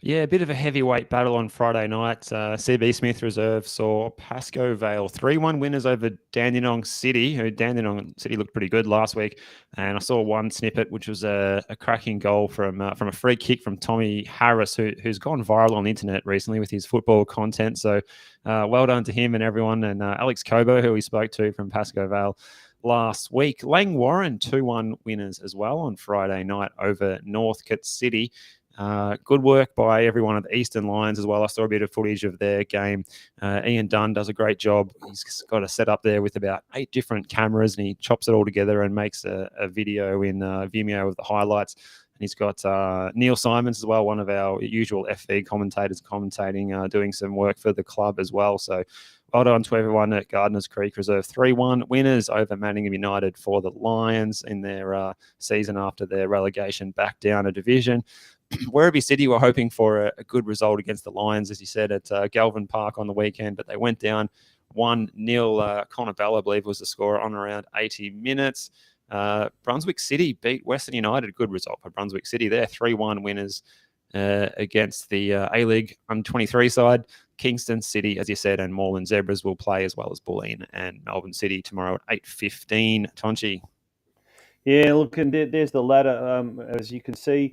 [SPEAKER 2] Yeah, a bit of a heavyweight battle on Friday night. CB Smith Reserve saw Pascoe Vale 3-1 winners over Dandenong City, who Dandenong City looked pretty good last week. And I saw one snippet, which was a cracking goal from a free kick from Tommy Harris, who's gone viral on the internet recently with his football content. So well done to him and everyone. And Alex Cobo, who we spoke to from Pascoe Vale last week. Lang Warren 2-1 winners as well on Friday night over Northcote City. Good work by everyone at the Eastern Lions as well. I saw a bit of footage of their game. Ian Dunn does a great job. He's got a setup there with about 8 different cameras, and he chops it all together and makes a video in Vimeo of the highlights. And he's got Neil Simons as well, one of our usual FV commentators commentating, doing some work for the club as well. So well done to everyone at Gardeners Creek Reserve. 3-1 winners over Manningham United for the Lions in their season after their relegation back down a division. Werribee City were hoping for a good result against the Lions, as you said, at Galvin Park on the weekend, but they went down 1-0. Connor Bell, I believe, was the scorer on around 80 minutes. Brunswick City beat Western United. Good result for Brunswick City. They're 3-1 winners against the A-League under-23 side. Kingston City, as you said, and Moreland Zebras will play, as well as Bulleen and Melbourne City tomorrow at 8:15. Tonchi.
[SPEAKER 1] Yeah, look, and there's the ladder, as you can see.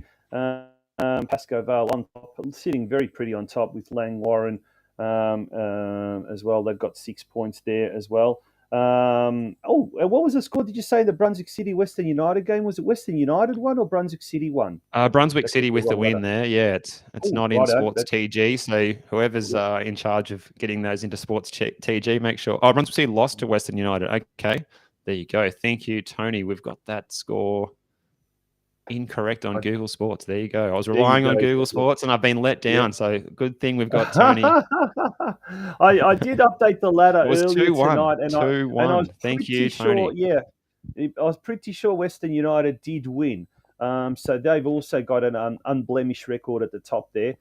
[SPEAKER 1] Pascoe Vale on top, sitting very pretty on top with Lang Warren as well. They've got 6 points there as well. What was the score? Did you say the Brunswick City Western United game? Was it Western United won or Brunswick City won?
[SPEAKER 2] Brunswick
[SPEAKER 1] That's
[SPEAKER 2] City with the
[SPEAKER 1] wrong
[SPEAKER 2] win
[SPEAKER 1] letter.
[SPEAKER 2] there. Yeah, it's
[SPEAKER 1] Oh,
[SPEAKER 2] not in
[SPEAKER 1] righto.
[SPEAKER 2] Sports TG. So whoever's in charge of getting those into Sports TG, make sure. Oh, Brunswick City lost to Western United. Okay, there you go. Thank you, Tony. We've got that score incorrect on Google Sports. There you go. I was relying on Google Sports and I've been let down.
[SPEAKER 1] Yeah.
[SPEAKER 2] So good thing we've got Tony.
[SPEAKER 1] I did update the ladder
[SPEAKER 2] It was
[SPEAKER 1] earlier
[SPEAKER 2] 2-1.
[SPEAKER 1] tonight, and
[SPEAKER 2] 2-1.
[SPEAKER 1] I was
[SPEAKER 2] Thank you,
[SPEAKER 1] sure,
[SPEAKER 2] Tony.
[SPEAKER 1] Yeah, I was pretty sure Western United did win. So they've also got an unblemished record at the top there.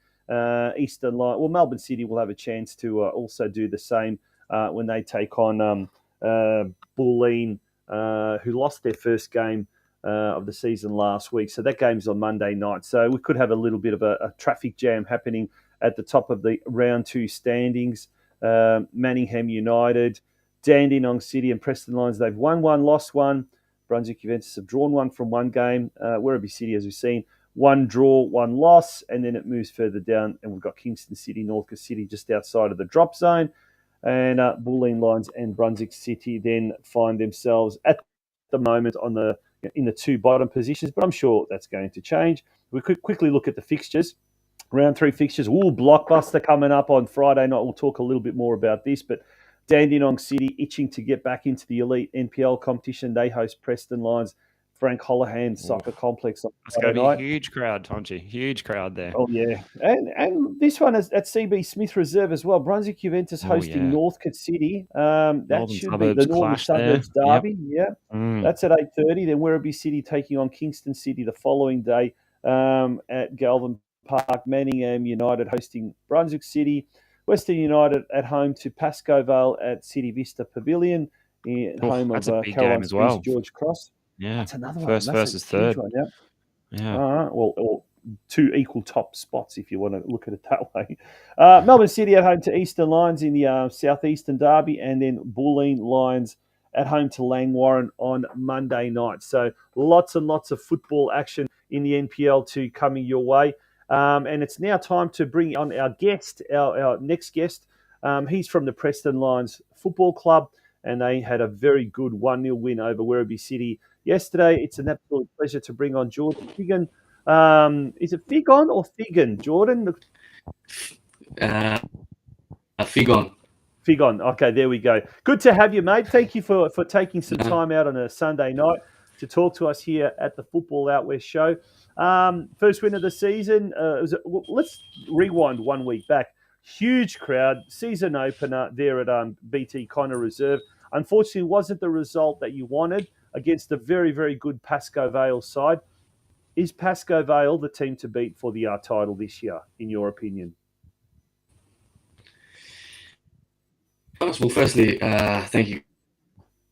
[SPEAKER 1] Eastern Line. Well, Melbourne City will have a chance to also do the same when they take on Bulleen, who lost their first game of the season last week. So that game's on Monday night. So we could have a little bit of a traffic jam happening at the top of the round 2 standings. Manningham United, Dandenong City and Preston Lions, they've won one, lost one. Brunswick Juventus have drawn one from one game. Werribee City, as we've seen, 1 draw, 1 loss, and then it moves further down, and we've got Kingston City, Northcote City just outside of the drop zone. And Bulleen Lions and Brunswick City then find themselves at the moment in the 2 bottom positions, but I'm sure that's going to change. We could quickly look at the fixtures. Round 3 fixtures. Blockbuster coming up on Friday night. We'll talk a little bit more about this, but Dandenong City itching to get back into the elite NPL competition. They host Preston Lions, Frank Holohan Soccer Complex on
[SPEAKER 2] It's going to be a huge crowd, Tonji. Huge crowd there.
[SPEAKER 1] Oh, yeah. And this one is at CB Smith Reserve as well. Brunswick Juventus hosting Northcote City. That should be the Northern Suburbs derby. Yep. Yeah. That's at 8:30. Then Werribee City taking on Kingston City the following day at Galvin Park. Manningham United hosting Brunswick City. Western United at home to Pascoe Vale at City Vista Pavilion, home of Caroline Springs, George Cross.
[SPEAKER 2] Yeah,
[SPEAKER 1] that's another
[SPEAKER 2] first
[SPEAKER 1] one.
[SPEAKER 2] versus third.
[SPEAKER 1] One, yeah. Well, 2 equal top spots if you want to look at it that way. Melbourne City at home to Eastern Lions in the Southeastern Derby, and then Bulleen Lions at home to Langwarrin on Monday night. So lots and lots of football action in the NPL2 coming your way. And it's now time to bring on our guest, our next guest. He's from the Preston Lions Football Club, and they had a very good 1-0 win over Werribee City yesterday. It's an absolute pleasure to bring on Jordan Figan. Is it Figon or Figan, Jordan?
[SPEAKER 5] Figon.
[SPEAKER 1] Figon. Okay, there we go. Good to have you, mate. Thank you for taking some time out on a Sunday night to talk to us here at the Football Out West show. First win of the season. Let's rewind 1 week back. Huge crowd, season opener there at BT Connor Reserve. Unfortunately, wasn't the result that you wanted against a very, very good Pascoe Vale side. Is Pascoe Vale the team to beat for the title this year, in your opinion?
[SPEAKER 5] Well, firstly, thank you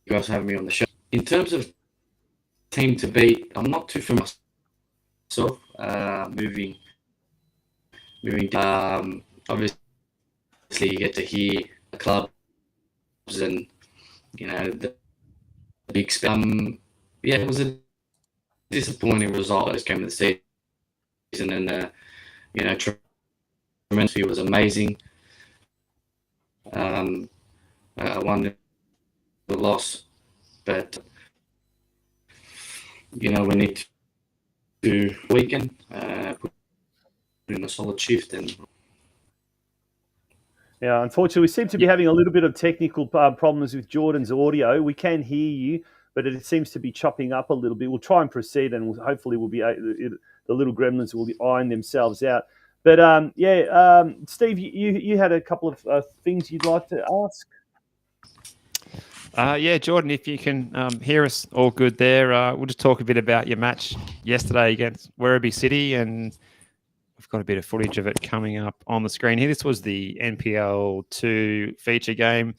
[SPEAKER 5] guys for having me on the show. In terms of team to beat, I'm not too familiar myself. Moving. Obviously, you get to hear the clubs and the big. It was a disappointing result. This game of the season, and tremendously was amazing. I won the loss, but we need to weaken, put in a solid shift. And
[SPEAKER 1] yeah, unfortunately, we seem to be having a little bit of technical problems with Jordan's audio. We can hear you, but it seems to be chopping up a little bit. We'll try and proceed, and hopefully the little gremlins will iron themselves out. But Steve, you had a couple of things you'd like to ask.
[SPEAKER 2] Jordan, if you can hear us all good there, we'll just talk a bit about your match yesterday against Werribee City, and we've got a bit of footage of it coming up on the screen here. This was the NPL2 feature game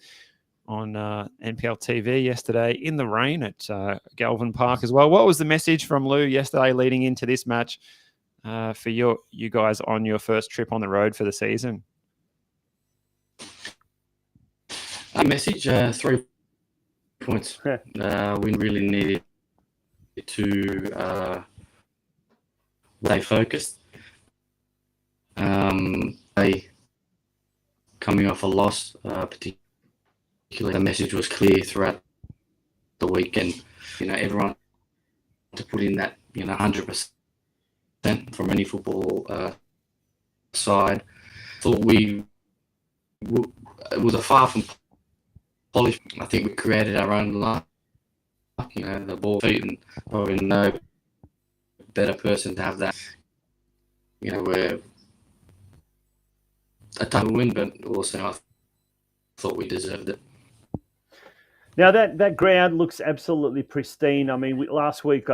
[SPEAKER 2] on NPL TV yesterday in the rain at Galvin Park as well. What was the message from Lou yesterday leading into this match for you guys on your first trip on the road for the season?
[SPEAKER 5] A message, 3 points. We really needed to stay focused. They coming off a loss, particularly the message was clear throughout the week, and everyone to put in that 100% from any football side. Thought it was a far from polished. I think we created our own luck. The ball feet, and probably no better person to have that. We're a tough win, but also I thought we deserved it.
[SPEAKER 1] Now that ground looks absolutely pristine. I mean, last week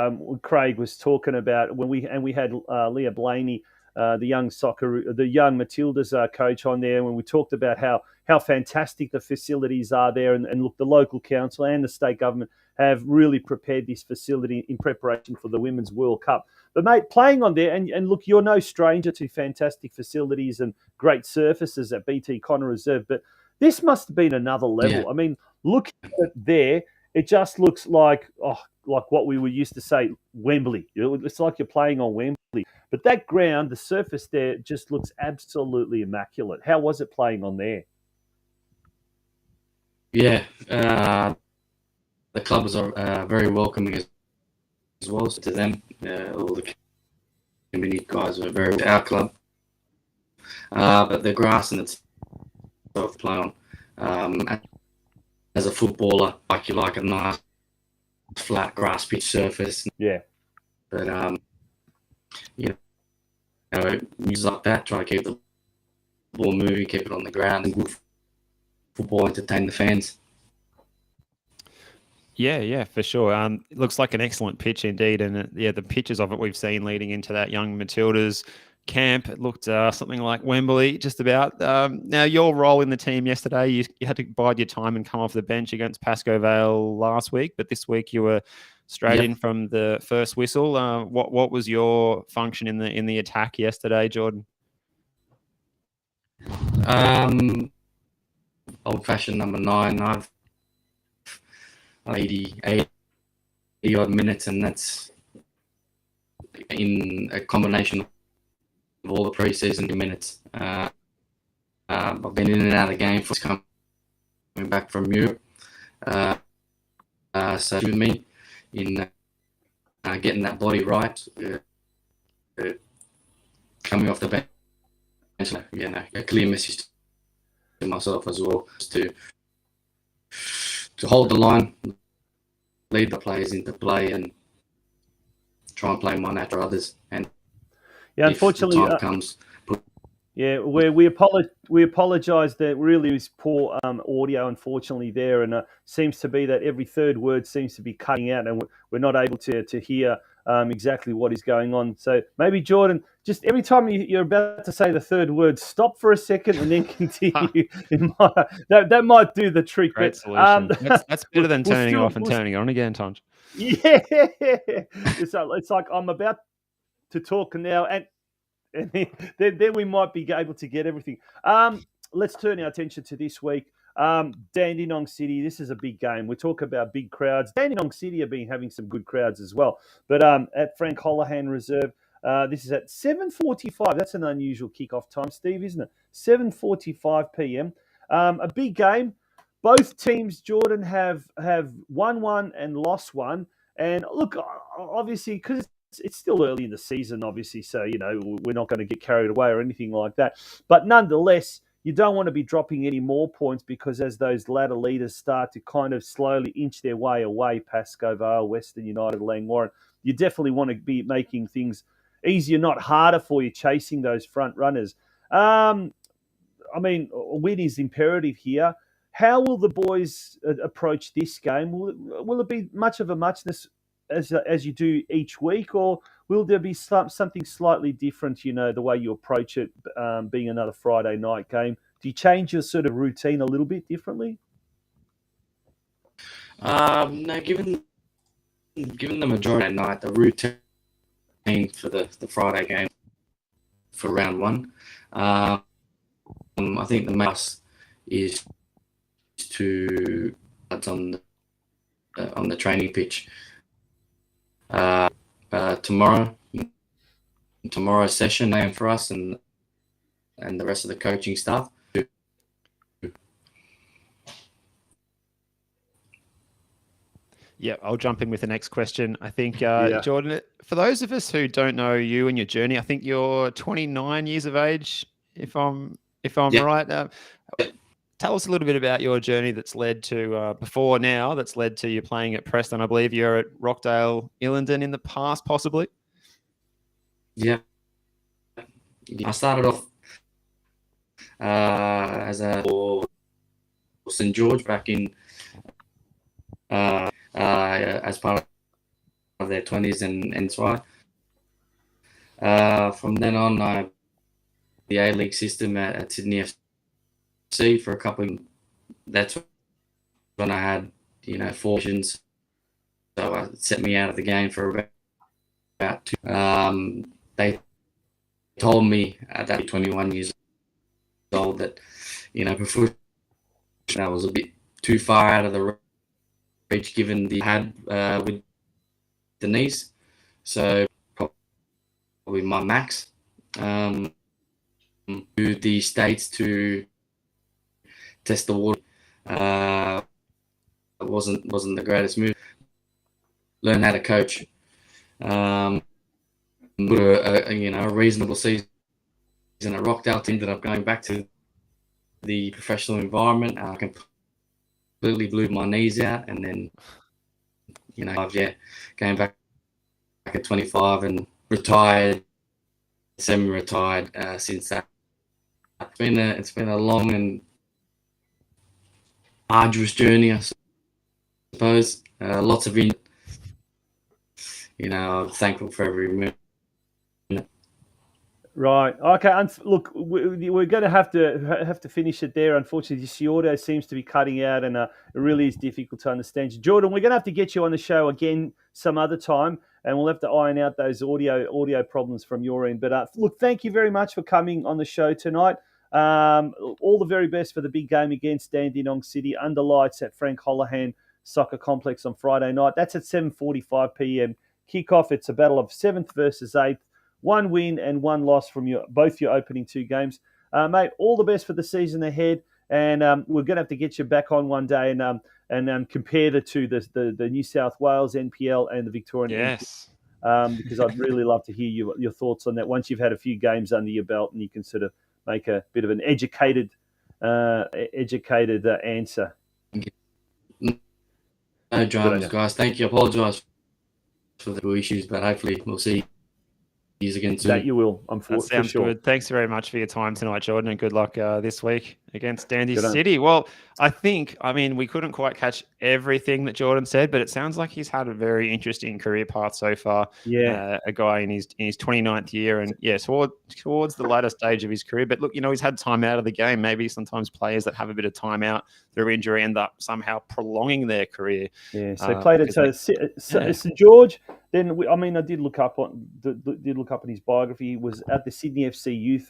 [SPEAKER 1] Craig was talking about when we had Leah Blaney, the young Matildas coach on there, when we talked about how fantastic the facilities are there, and look, the local council and the state government have really prepared this facility in preparation for the Women's World Cup. But mate, playing on there, and look, you're no stranger to fantastic facilities and great surfaces at BT Connor Reserve, but this must have been another level.
[SPEAKER 5] Yeah.
[SPEAKER 1] I mean, looking at it there, it just looks like what we were used to say, Wembley. It's like you're playing on Wembley. But that ground, the surface there, just looks absolutely immaculate. How was it playing on there?
[SPEAKER 5] Yeah, the club was very welcoming as well. So to them, all the community guys were very our club. But the grass and it's of play on. As a footballer, you like a nice flat grass pitch surface.
[SPEAKER 1] Yeah.
[SPEAKER 5] But use like that, try to keep the ball moving, keep it on the ground, and good football, entertain the fans.
[SPEAKER 2] Yeah, for sure. It looks like an excellent pitch indeed, and the pictures of it we've seen leading into that young Matildas camp, it looked something like Wembley, just about. Now, your role in the team yesterday, you had to bide your time and come off the bench against Pascoe Vale last week, but this week you were straight in from the first whistle. What was your function in the attack yesterday, Jordan?
[SPEAKER 5] Old-fashioned number 9. I've 80 odd minutes, and that's in a combination of all the preseason minutes. I've been in and out of the game for coming back from Europe. So with me in getting that body right, coming off the bench, a clear message to myself as well, to hold the line, lead the players into play, and try and play one after others. And
[SPEAKER 1] yeah, unfortunately,
[SPEAKER 5] time comes.
[SPEAKER 1] Yeah, we apologise that really was poor audio, unfortunately, there, and seems to be that every third word seems to be cutting out, and we're not able to hear exactly what is going on. So maybe, Jordan, just every time you're about to say the third word, stop for a second and then continue. That might do the trick.
[SPEAKER 2] Great solution. That's better than turning off and turning on again, Tonj.
[SPEAKER 1] Yeah, it's like I'm about to talk now, and then we might be able to get everything. Let's turn our attention to this week. Dandenong City, this is a big game. We talk about big crowds. Dandenong City have been having some good crowds as well. But at Frank Holohan Reserve, this is at 7:45. That's an unusual kickoff time, Steve, isn't it? 7:45 p.m. A big game. Both teams, Jordan, have won one and lost one. And look, obviously, because it's still early in the season, obviously, so, we're not going to get carried away or anything like that. But nonetheless, you don't want to be dropping any more points, because as those ladder leaders start to kind of slowly inch their way away, Pascoe Vale, Western United, Langwarrin, you definitely want to be making things easier, not harder for you, chasing those front runners. I mean, a win is imperative here. How will the boys approach this game? Will it be much of a muchness as you do each week, or will there be something slightly different, the way you approach it, being another Friday night game? Do you change your sort of routine a little bit differently?
[SPEAKER 5] No, given the majority of the night, the routine for the Friday game for round one, I think the mouse is to on the training pitch. Tomorrow's session name for us and the rest of the coaching staff
[SPEAKER 2] Yeah, I'll jump in with the next question. I think,
[SPEAKER 1] Yeah.
[SPEAKER 2] Jordan, for those of us who don't know you and your journey, I think you're 29 years of age, if I'm
[SPEAKER 5] Yeah.
[SPEAKER 2] right. Tell us a little bit about your journey that's led to that's led to you playing at Preston. I believe you're at Rockdale, Illingdon in the past, possibly.
[SPEAKER 5] Yeah. I started off as a St George back in as part of their 20s and so on. From then on, the A-League system at Sydney FC for a couple of, that's when I had, 4 options. So it set me out of the game for about 2. They told me at that 21 years old that, before I was a bit too far out of the reach given the had with the knees. So probably my max. To the States to test the water. It wasn't the greatest move. Learn how to coach. Put a reasonable season at Rockdale. Ended up going back to the professional environment. I completely blew my knees out, and then came back at 25 and retired, semi-retired since that. It's been a long and arduous journey, I suppose. Lots of I'm thankful for every minute.
[SPEAKER 1] Right. Okay. Look, we're going to have to finish it there. Unfortunately, the audio seems to be cutting out, and it really is difficult to understand you. Jordan, we're going to have to get you on the show again some other time, and we'll have to iron out those audio problems from your end. But look, thank you very much for coming on the show tonight. All the very best for the big game against Dandenong City under lights at Frank Holohan Soccer Complex on Friday night. That's at 7:45 p.m. Kickoff. It's a battle of 7th versus 8th. 1 win and 1 loss from both your opening 2 games. Mate, all the best for the season ahead. And we're going to have to get you back on one day and compare the two, the New South Wales NPL and the Victorian NPL, because I'd really love to hear your thoughts on that once you've had a few games under your belt and you can sort of make a bit of an educated answer.
[SPEAKER 5] No dramas, guys. Thank you. I apologise for the issues, but hopefully we'll see you again soon.
[SPEAKER 1] That you will.
[SPEAKER 2] That sounds good. Thanks very much for your time tonight, Jordan, and good luck this week against Dandy City. Well, we couldn't quite catch everything that Jordan said, but it sounds like he's had a very interesting career path so far.
[SPEAKER 1] Yeah.
[SPEAKER 2] A guy in his 29th year and, towards the latter stage of his career. But look, he's had time out of the game. Maybe sometimes players that have a bit of time out through injury end up somehow prolonging their carear.
[SPEAKER 1] Yeah, so played at St George. Then, I did look up on his biography. He was at the Sydney FC youth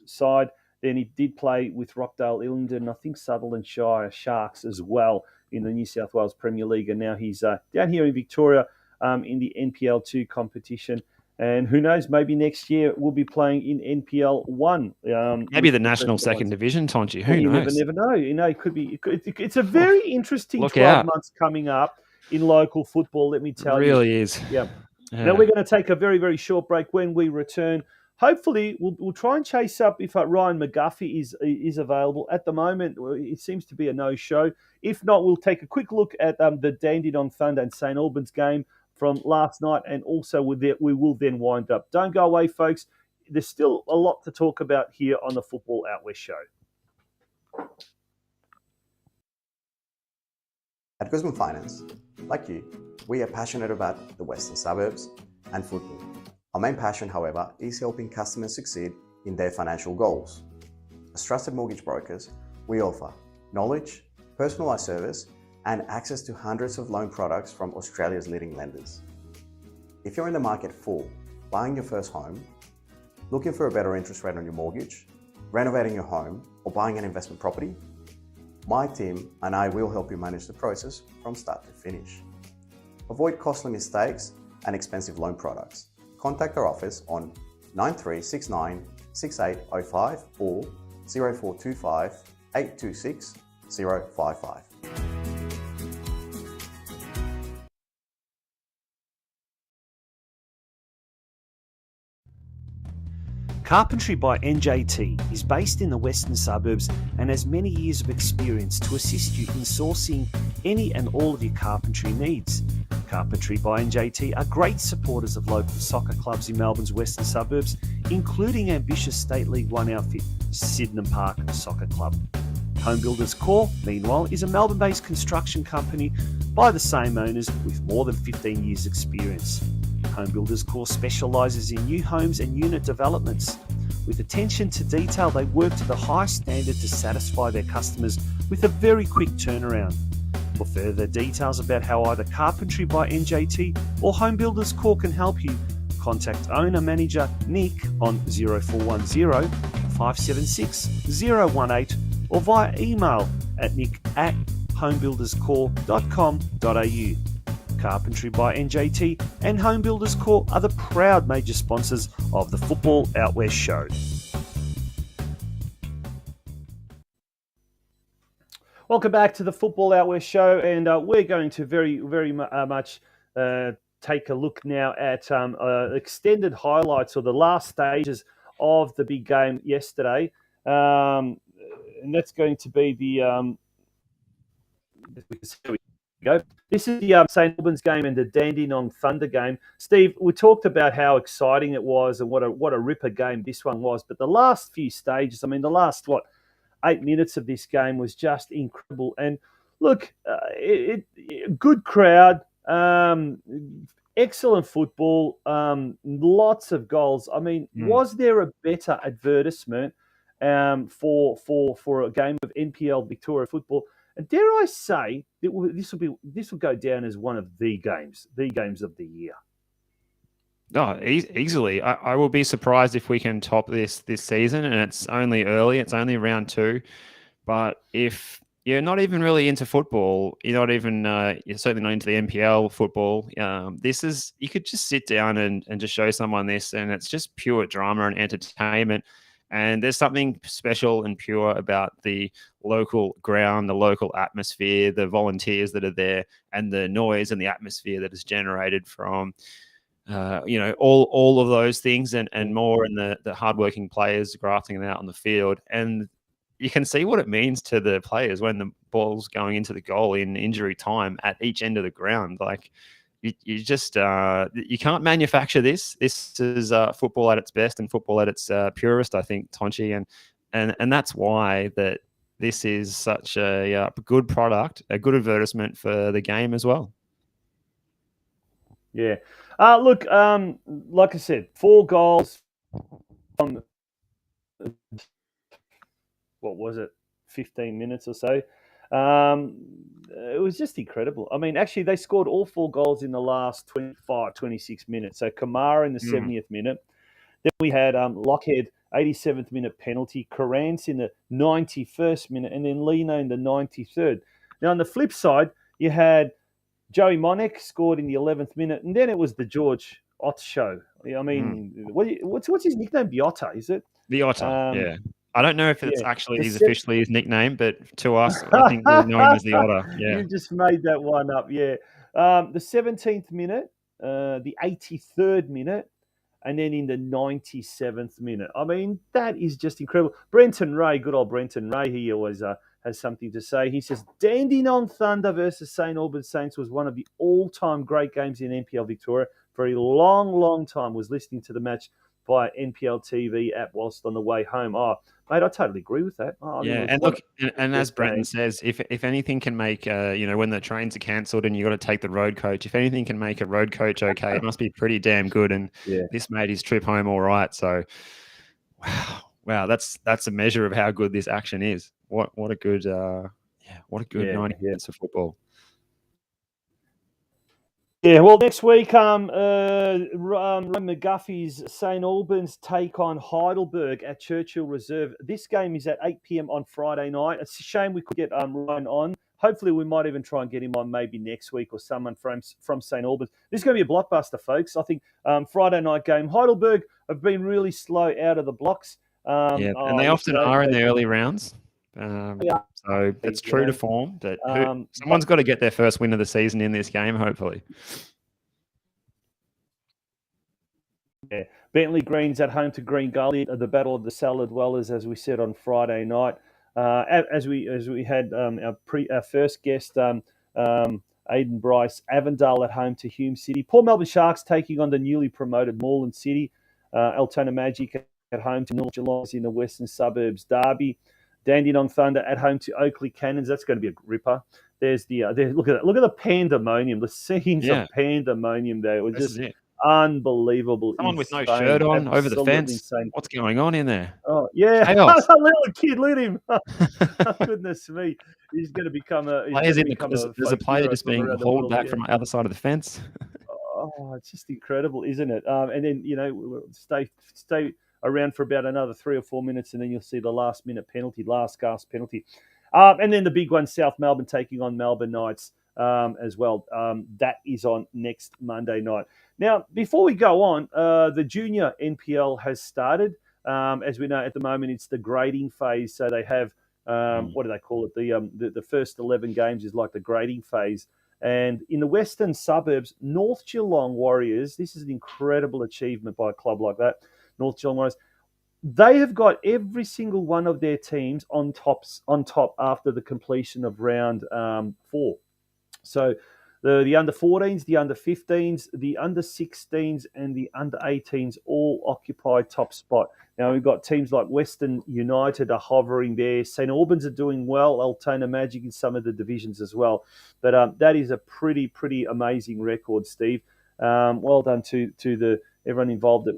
[SPEAKER 1] side. Then he did play with Rockdale, Illingdon, I think Sutherland Shire Sharks as well in the New South Wales Premier League. And now he's down here in Victoria in the NPL 2 competition. And who knows, maybe next year we'll be playing in NPL 1.
[SPEAKER 2] Maybe the National Second Division, Tonji. Who knows?
[SPEAKER 1] You never know. It could be. It's a very interesting 12 months coming up in local football, let me tell you.
[SPEAKER 2] It really is.
[SPEAKER 1] Yeah. Now we're going to take a very, very short break. When we return, hopefully we'll try and chase up if Ryan McGuffey is available. At the moment, it seems to be a no-show. If not, we'll take a quick look at the Dandenong Thunder and St Albans game from last night, and also we will then wind up. Don't go away, folks. There's still a lot to talk about here on the Football Out West show.
[SPEAKER 3] At Guzman Finance, like you, we are passionate about the Western Suburbs and football. Our main passion, however, is helping customers succeed in their financial goals. As trusted mortgage brokers, we offer knowledge, personalised service, and access to hundreds of loan products from Australia's leading lenders. If you're in the market for buying your first home, looking for a better interest rate on your mortgage, renovating your home, or buying an investment property, my team and I will help you manage the process from start to finish. Avoid costly mistakes and expensive loan products. Contact our office on 9369 6805 or 0425 826 055.
[SPEAKER 1] Carpentry by NJT is based in the western suburbs and has many years of experience to assist you in sourcing any and all of your carpentry needs. Carpentry by NJT are great supporters of local soccer clubs in Melbourne's western suburbs, including ambitious State League One outfit Sydenham Park Soccer Club. Home Builders Core, meanwhile, is a Melbourne-based construction company by the same owners with more than 15 years' experience. Home Builders Core specialises in new homes and unit developments. With attention to detail, they work to the highest standard to satisfy their customers with a very quick turnaround. For further details about how either Carpentry by NJT or Home Builders Core can help you, contact owner-manager Nick on 0410 576 018 or via email at nick@homebuilderscore.com.au. Carpentry by NJT and Home Builders Core are the proud major sponsors of the Football Out West show. Welcome back to the Football Out West show, and we're going to very much take a look now at extended highlights or the last stages of the big game yesterday, and that's going to be the. Here we go. This is the St Albans game and the Dandenong Thunder game. Steve, we talked about how exciting it was and what a ripper game this one was. But the last few stages, I mean, the last 8 minutes of this game was just incredible. And look, good crowd, excellent football, lots of goals. I mean, was there a better advertisement for a game of NPL Victoria football? And dare I say this will go down as one of the games of the year.
[SPEAKER 2] Oh, easily. I will be surprised if we can top this season, and it's only early. It's only round 2. But if you're not even really into football, you're not even you're certainly not into the NPL football. You could just sit down and just show someone this, and it's just pure drama and entertainment. And there's something special and pure about the local ground, the local atmosphere, the volunteers that are there, and the noise and the atmosphere that is generated from, all of those things and more, and the hardworking players grafting it out on the field. And you can see what it means to the players when the ball's going into the goal in injury time at each end of the ground. Like, you just you can't manufacture this. This is football at its best and football at its purest, I think, Tonchi, and that's why that this is such a good product, a good advertisement for the game as well.
[SPEAKER 1] Yeah, look, like I said, 4 goals from 15 minutes or so. It was just incredible. I mean, actually, they scored all 4 goals in the last 26 minutes. So Kamara in the 70th minute. Then we had Lockhead, 87th minute penalty. Carrance in the 91st minute. And then Lino in the 93rd. Now, on the flip side, you had Joey Monek scored in the 11th minute. And then it was the George Ott show. I mean, what's his nickname? Biota, is it?
[SPEAKER 2] Biota, yeah. I don't know if it's actually officially his nickname, but to us, I think we know him as the Otter. Yeah,
[SPEAKER 1] you just made that one up. Yeah, the 17th minute, the 83rd minute, and then in the 97th minute. I mean, that is just incredible. Brenton Ray, good old Brenton Ray, he always has something to say. He says, Dandenong Thunder versus St Albans Saints was one of the all-time great games in NPL Victoria. For a long time, was listening to the match via NPL TV app whilst on the way home. Oh, mate, I totally agree with that.
[SPEAKER 2] And look, and as Brenton says, if anything can make, when the trains are cancelled and you got to take the road coach, if anything can make a road coach okay, it must be pretty damn good. And this made his trip home all right. So, wow, that's a measure of how good this action is. What a good, 90 minutes of football.
[SPEAKER 1] Yeah, well, next week, Ron McGuffey's St Albans take on Heidelberg at Churchill Reserve. This game is at 8 p.m. on Friday night. It's a shame we could get Ryan on. Hopefully, we might even try and get him on maybe next week or someone from St Albans. This is going to be a blockbuster, folks. I think Friday night game. Heidelberg have been really slow out of the blocks.
[SPEAKER 2] And they often are in the early rounds. So it's true to form, but someone's got to get their first win of the season in this game, hopefully.
[SPEAKER 1] Yeah, Bentley Greens at home to Green Gully, the Battle of the Cellar Dwellers, as we said on Friday night. As we had our first guest, Aidan Bryce, Avondale at home to Hume City. Port Melbourne Sharks taking on the newly promoted Moreland City. Altona Magic at home to North Geelong in the Western Suburbs Derby. Dandenong Thunder at home to Oakley Cannons. That's going to be a ripper. There's the look at that. Look at the pandemonium. The scenes of pandemonium there. It was just unbelievable.
[SPEAKER 2] Someone with no
[SPEAKER 1] insane,
[SPEAKER 2] shirt on over the
[SPEAKER 1] absolutely
[SPEAKER 2] fence.
[SPEAKER 1] insane.
[SPEAKER 2] What's going on in there?
[SPEAKER 1] Oh yeah,
[SPEAKER 2] Chaos.
[SPEAKER 1] a little kid. Look at him. Goodness me, he's going to become a.
[SPEAKER 2] There's a player just being hauled back from the other side of the fence.
[SPEAKER 1] Oh, it's just incredible, isn't it? And then stay around for about another 3 or 4 minutes, and then you'll see the last gasp penalty. And then the big one, South Melbourne taking on Melbourne Knights as well. That is on next Monday night. Now, before we go on, the junior NPL has started. As we know, at the moment, it's the grading phase. So they have, what do they call it? The first 11 games is like the grading phase. And in the Western Suburbs, North Geelong Warriors, this is an incredible achievement by a club like that, North Geelong Warriors. They have got every single one of their teams on top after the completion of round 4. So the under 14s, the under 15s, the under 16s, and the under 18s all occupy top spot. Now we've got teams like Western United are hovering there. St Albans are doing well. Altona Magic in some of the divisions as well. But that is a pretty amazing record, Steve. Well done to everyone involved at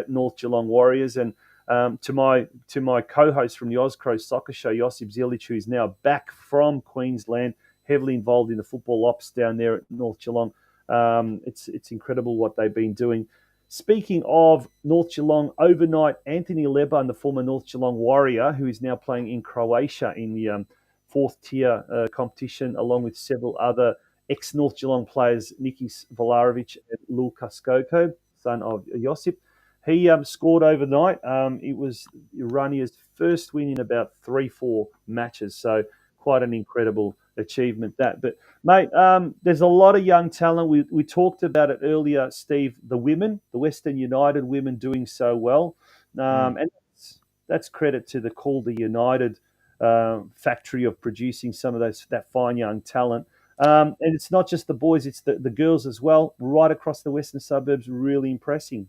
[SPEAKER 1] North Geelong Warriors, and to my co-host from the Ozcro Soccer Show, Josip Zilic, who's now back from Queensland, heavily involved in the football ops down there at North Geelong. It's incredible what they've been doing. Speaking of North Geelong, overnight, Anthony Leban, the former North Geelong Warrior, who is now playing in Croatia in the fourth tier competition, along with several other ex-North Geelong players, Nikis Vlahovic and Luka Skoko, son of Josip. He scored overnight. It was Urania's first win in about 3-4 matches, so quite an incredible achievement that. But, mate, there's a lot of young talent. We talked about it earlier, Steve, the women, the Western United women doing so well. And that's credit to the Calder United factory of producing some of that fine young talent. And it's not just the boys, it's the girls as well, right across the Western Suburbs, really impressing.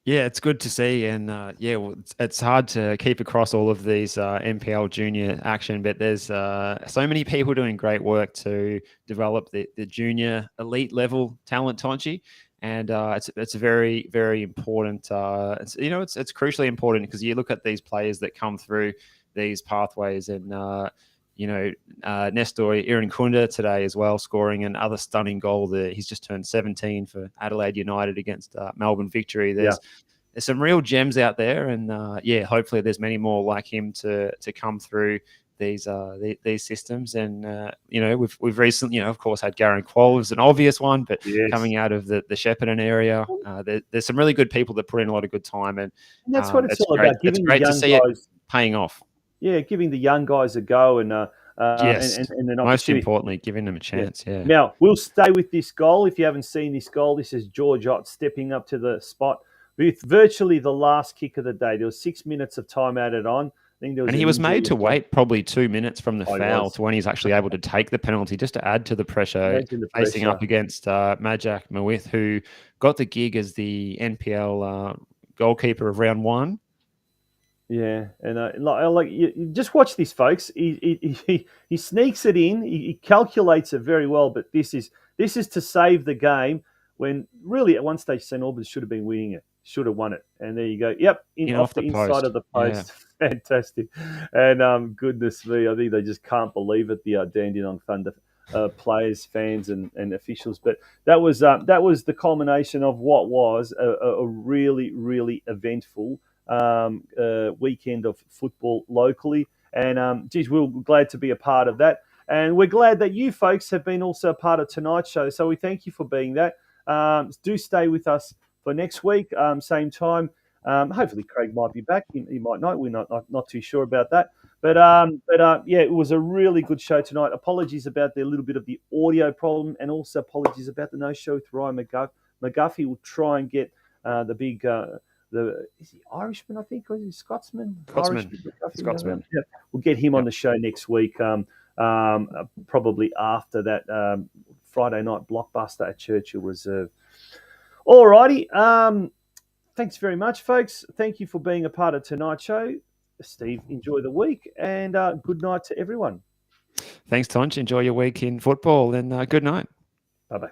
[SPEAKER 2] Yeah, it's good to see. And it's hard to keep across all of these NPL junior action, but there's so many people doing great work to develop the junior elite level talent, Tonchi. And it's very, very important. It's crucially important because you look at these players that come through these pathways and, Nestor Irankunda today as well, scoring another stunning goal there. He's just turned 17 for Adelaide United against Melbourne Victory. There's some real gems out there, and hopefully there's many more like him to come through these systems. And we've recently, of course, had Garen Qual as an obvious one, but coming out of the Shepparton area, there's some really good people that put in a lot of good time, and
[SPEAKER 1] that's what it's all about.
[SPEAKER 2] It's great to see it paying off.
[SPEAKER 1] Yeah, giving the young guys a go, and
[SPEAKER 2] and most importantly, giving them a chance. Yeah.
[SPEAKER 1] Now we'll stay with this goal. If you haven't seen this goal, this is George Ott stepping up to the spot with virtually the last kick of the day. There was 6 minutes of time added on.
[SPEAKER 2] And he was made to wait probably 2 minutes from the foul to when he's actually able to take the penalty, just to add to the pressure, facing up against Majak Mawith, who got the gig as the NPL goalkeeper of round 1.
[SPEAKER 1] Yeah, and you just watch this, folks. He sneaks it in. He calculates it very well, but this is to save the game. When really at one stage St Albans should have been winning it, should have won it, and there you go. Yep, off the inside of the post, fantastic. And goodness me, I think they just can't believe it. The Dandenong Thunder players, fans, and officials. But that was the culmination of what was a really eventful weekend of football locally, and we're glad to be a part of that, and we're glad that you folks have been also a part of tonight's show, so we thank you for being that. Do stay with us for next week, same time. Hopefully Craig might be back, he might not, we're not too sure about that, but it was a really good show tonight. Apologies about the little bit of the audio problem, and also apologies about the no show with Ryan McGough. McGuffey will try and get the big, is he Irishman, I think, or is he Scotsman?
[SPEAKER 2] Scotsman.
[SPEAKER 1] McGuffey,
[SPEAKER 2] Scotsman.
[SPEAKER 1] Yeah. We'll get him on
[SPEAKER 2] Yep.
[SPEAKER 1] the show next week, probably after that Friday night blockbuster at Churchill Reserve. All righty. Thanks very much, folks. Thank you for being a part of tonight's show. Steve, enjoy the week, and good night to everyone.
[SPEAKER 2] Thanks, Tonch. Enjoy your week in football, and good night.
[SPEAKER 1] Bye-bye.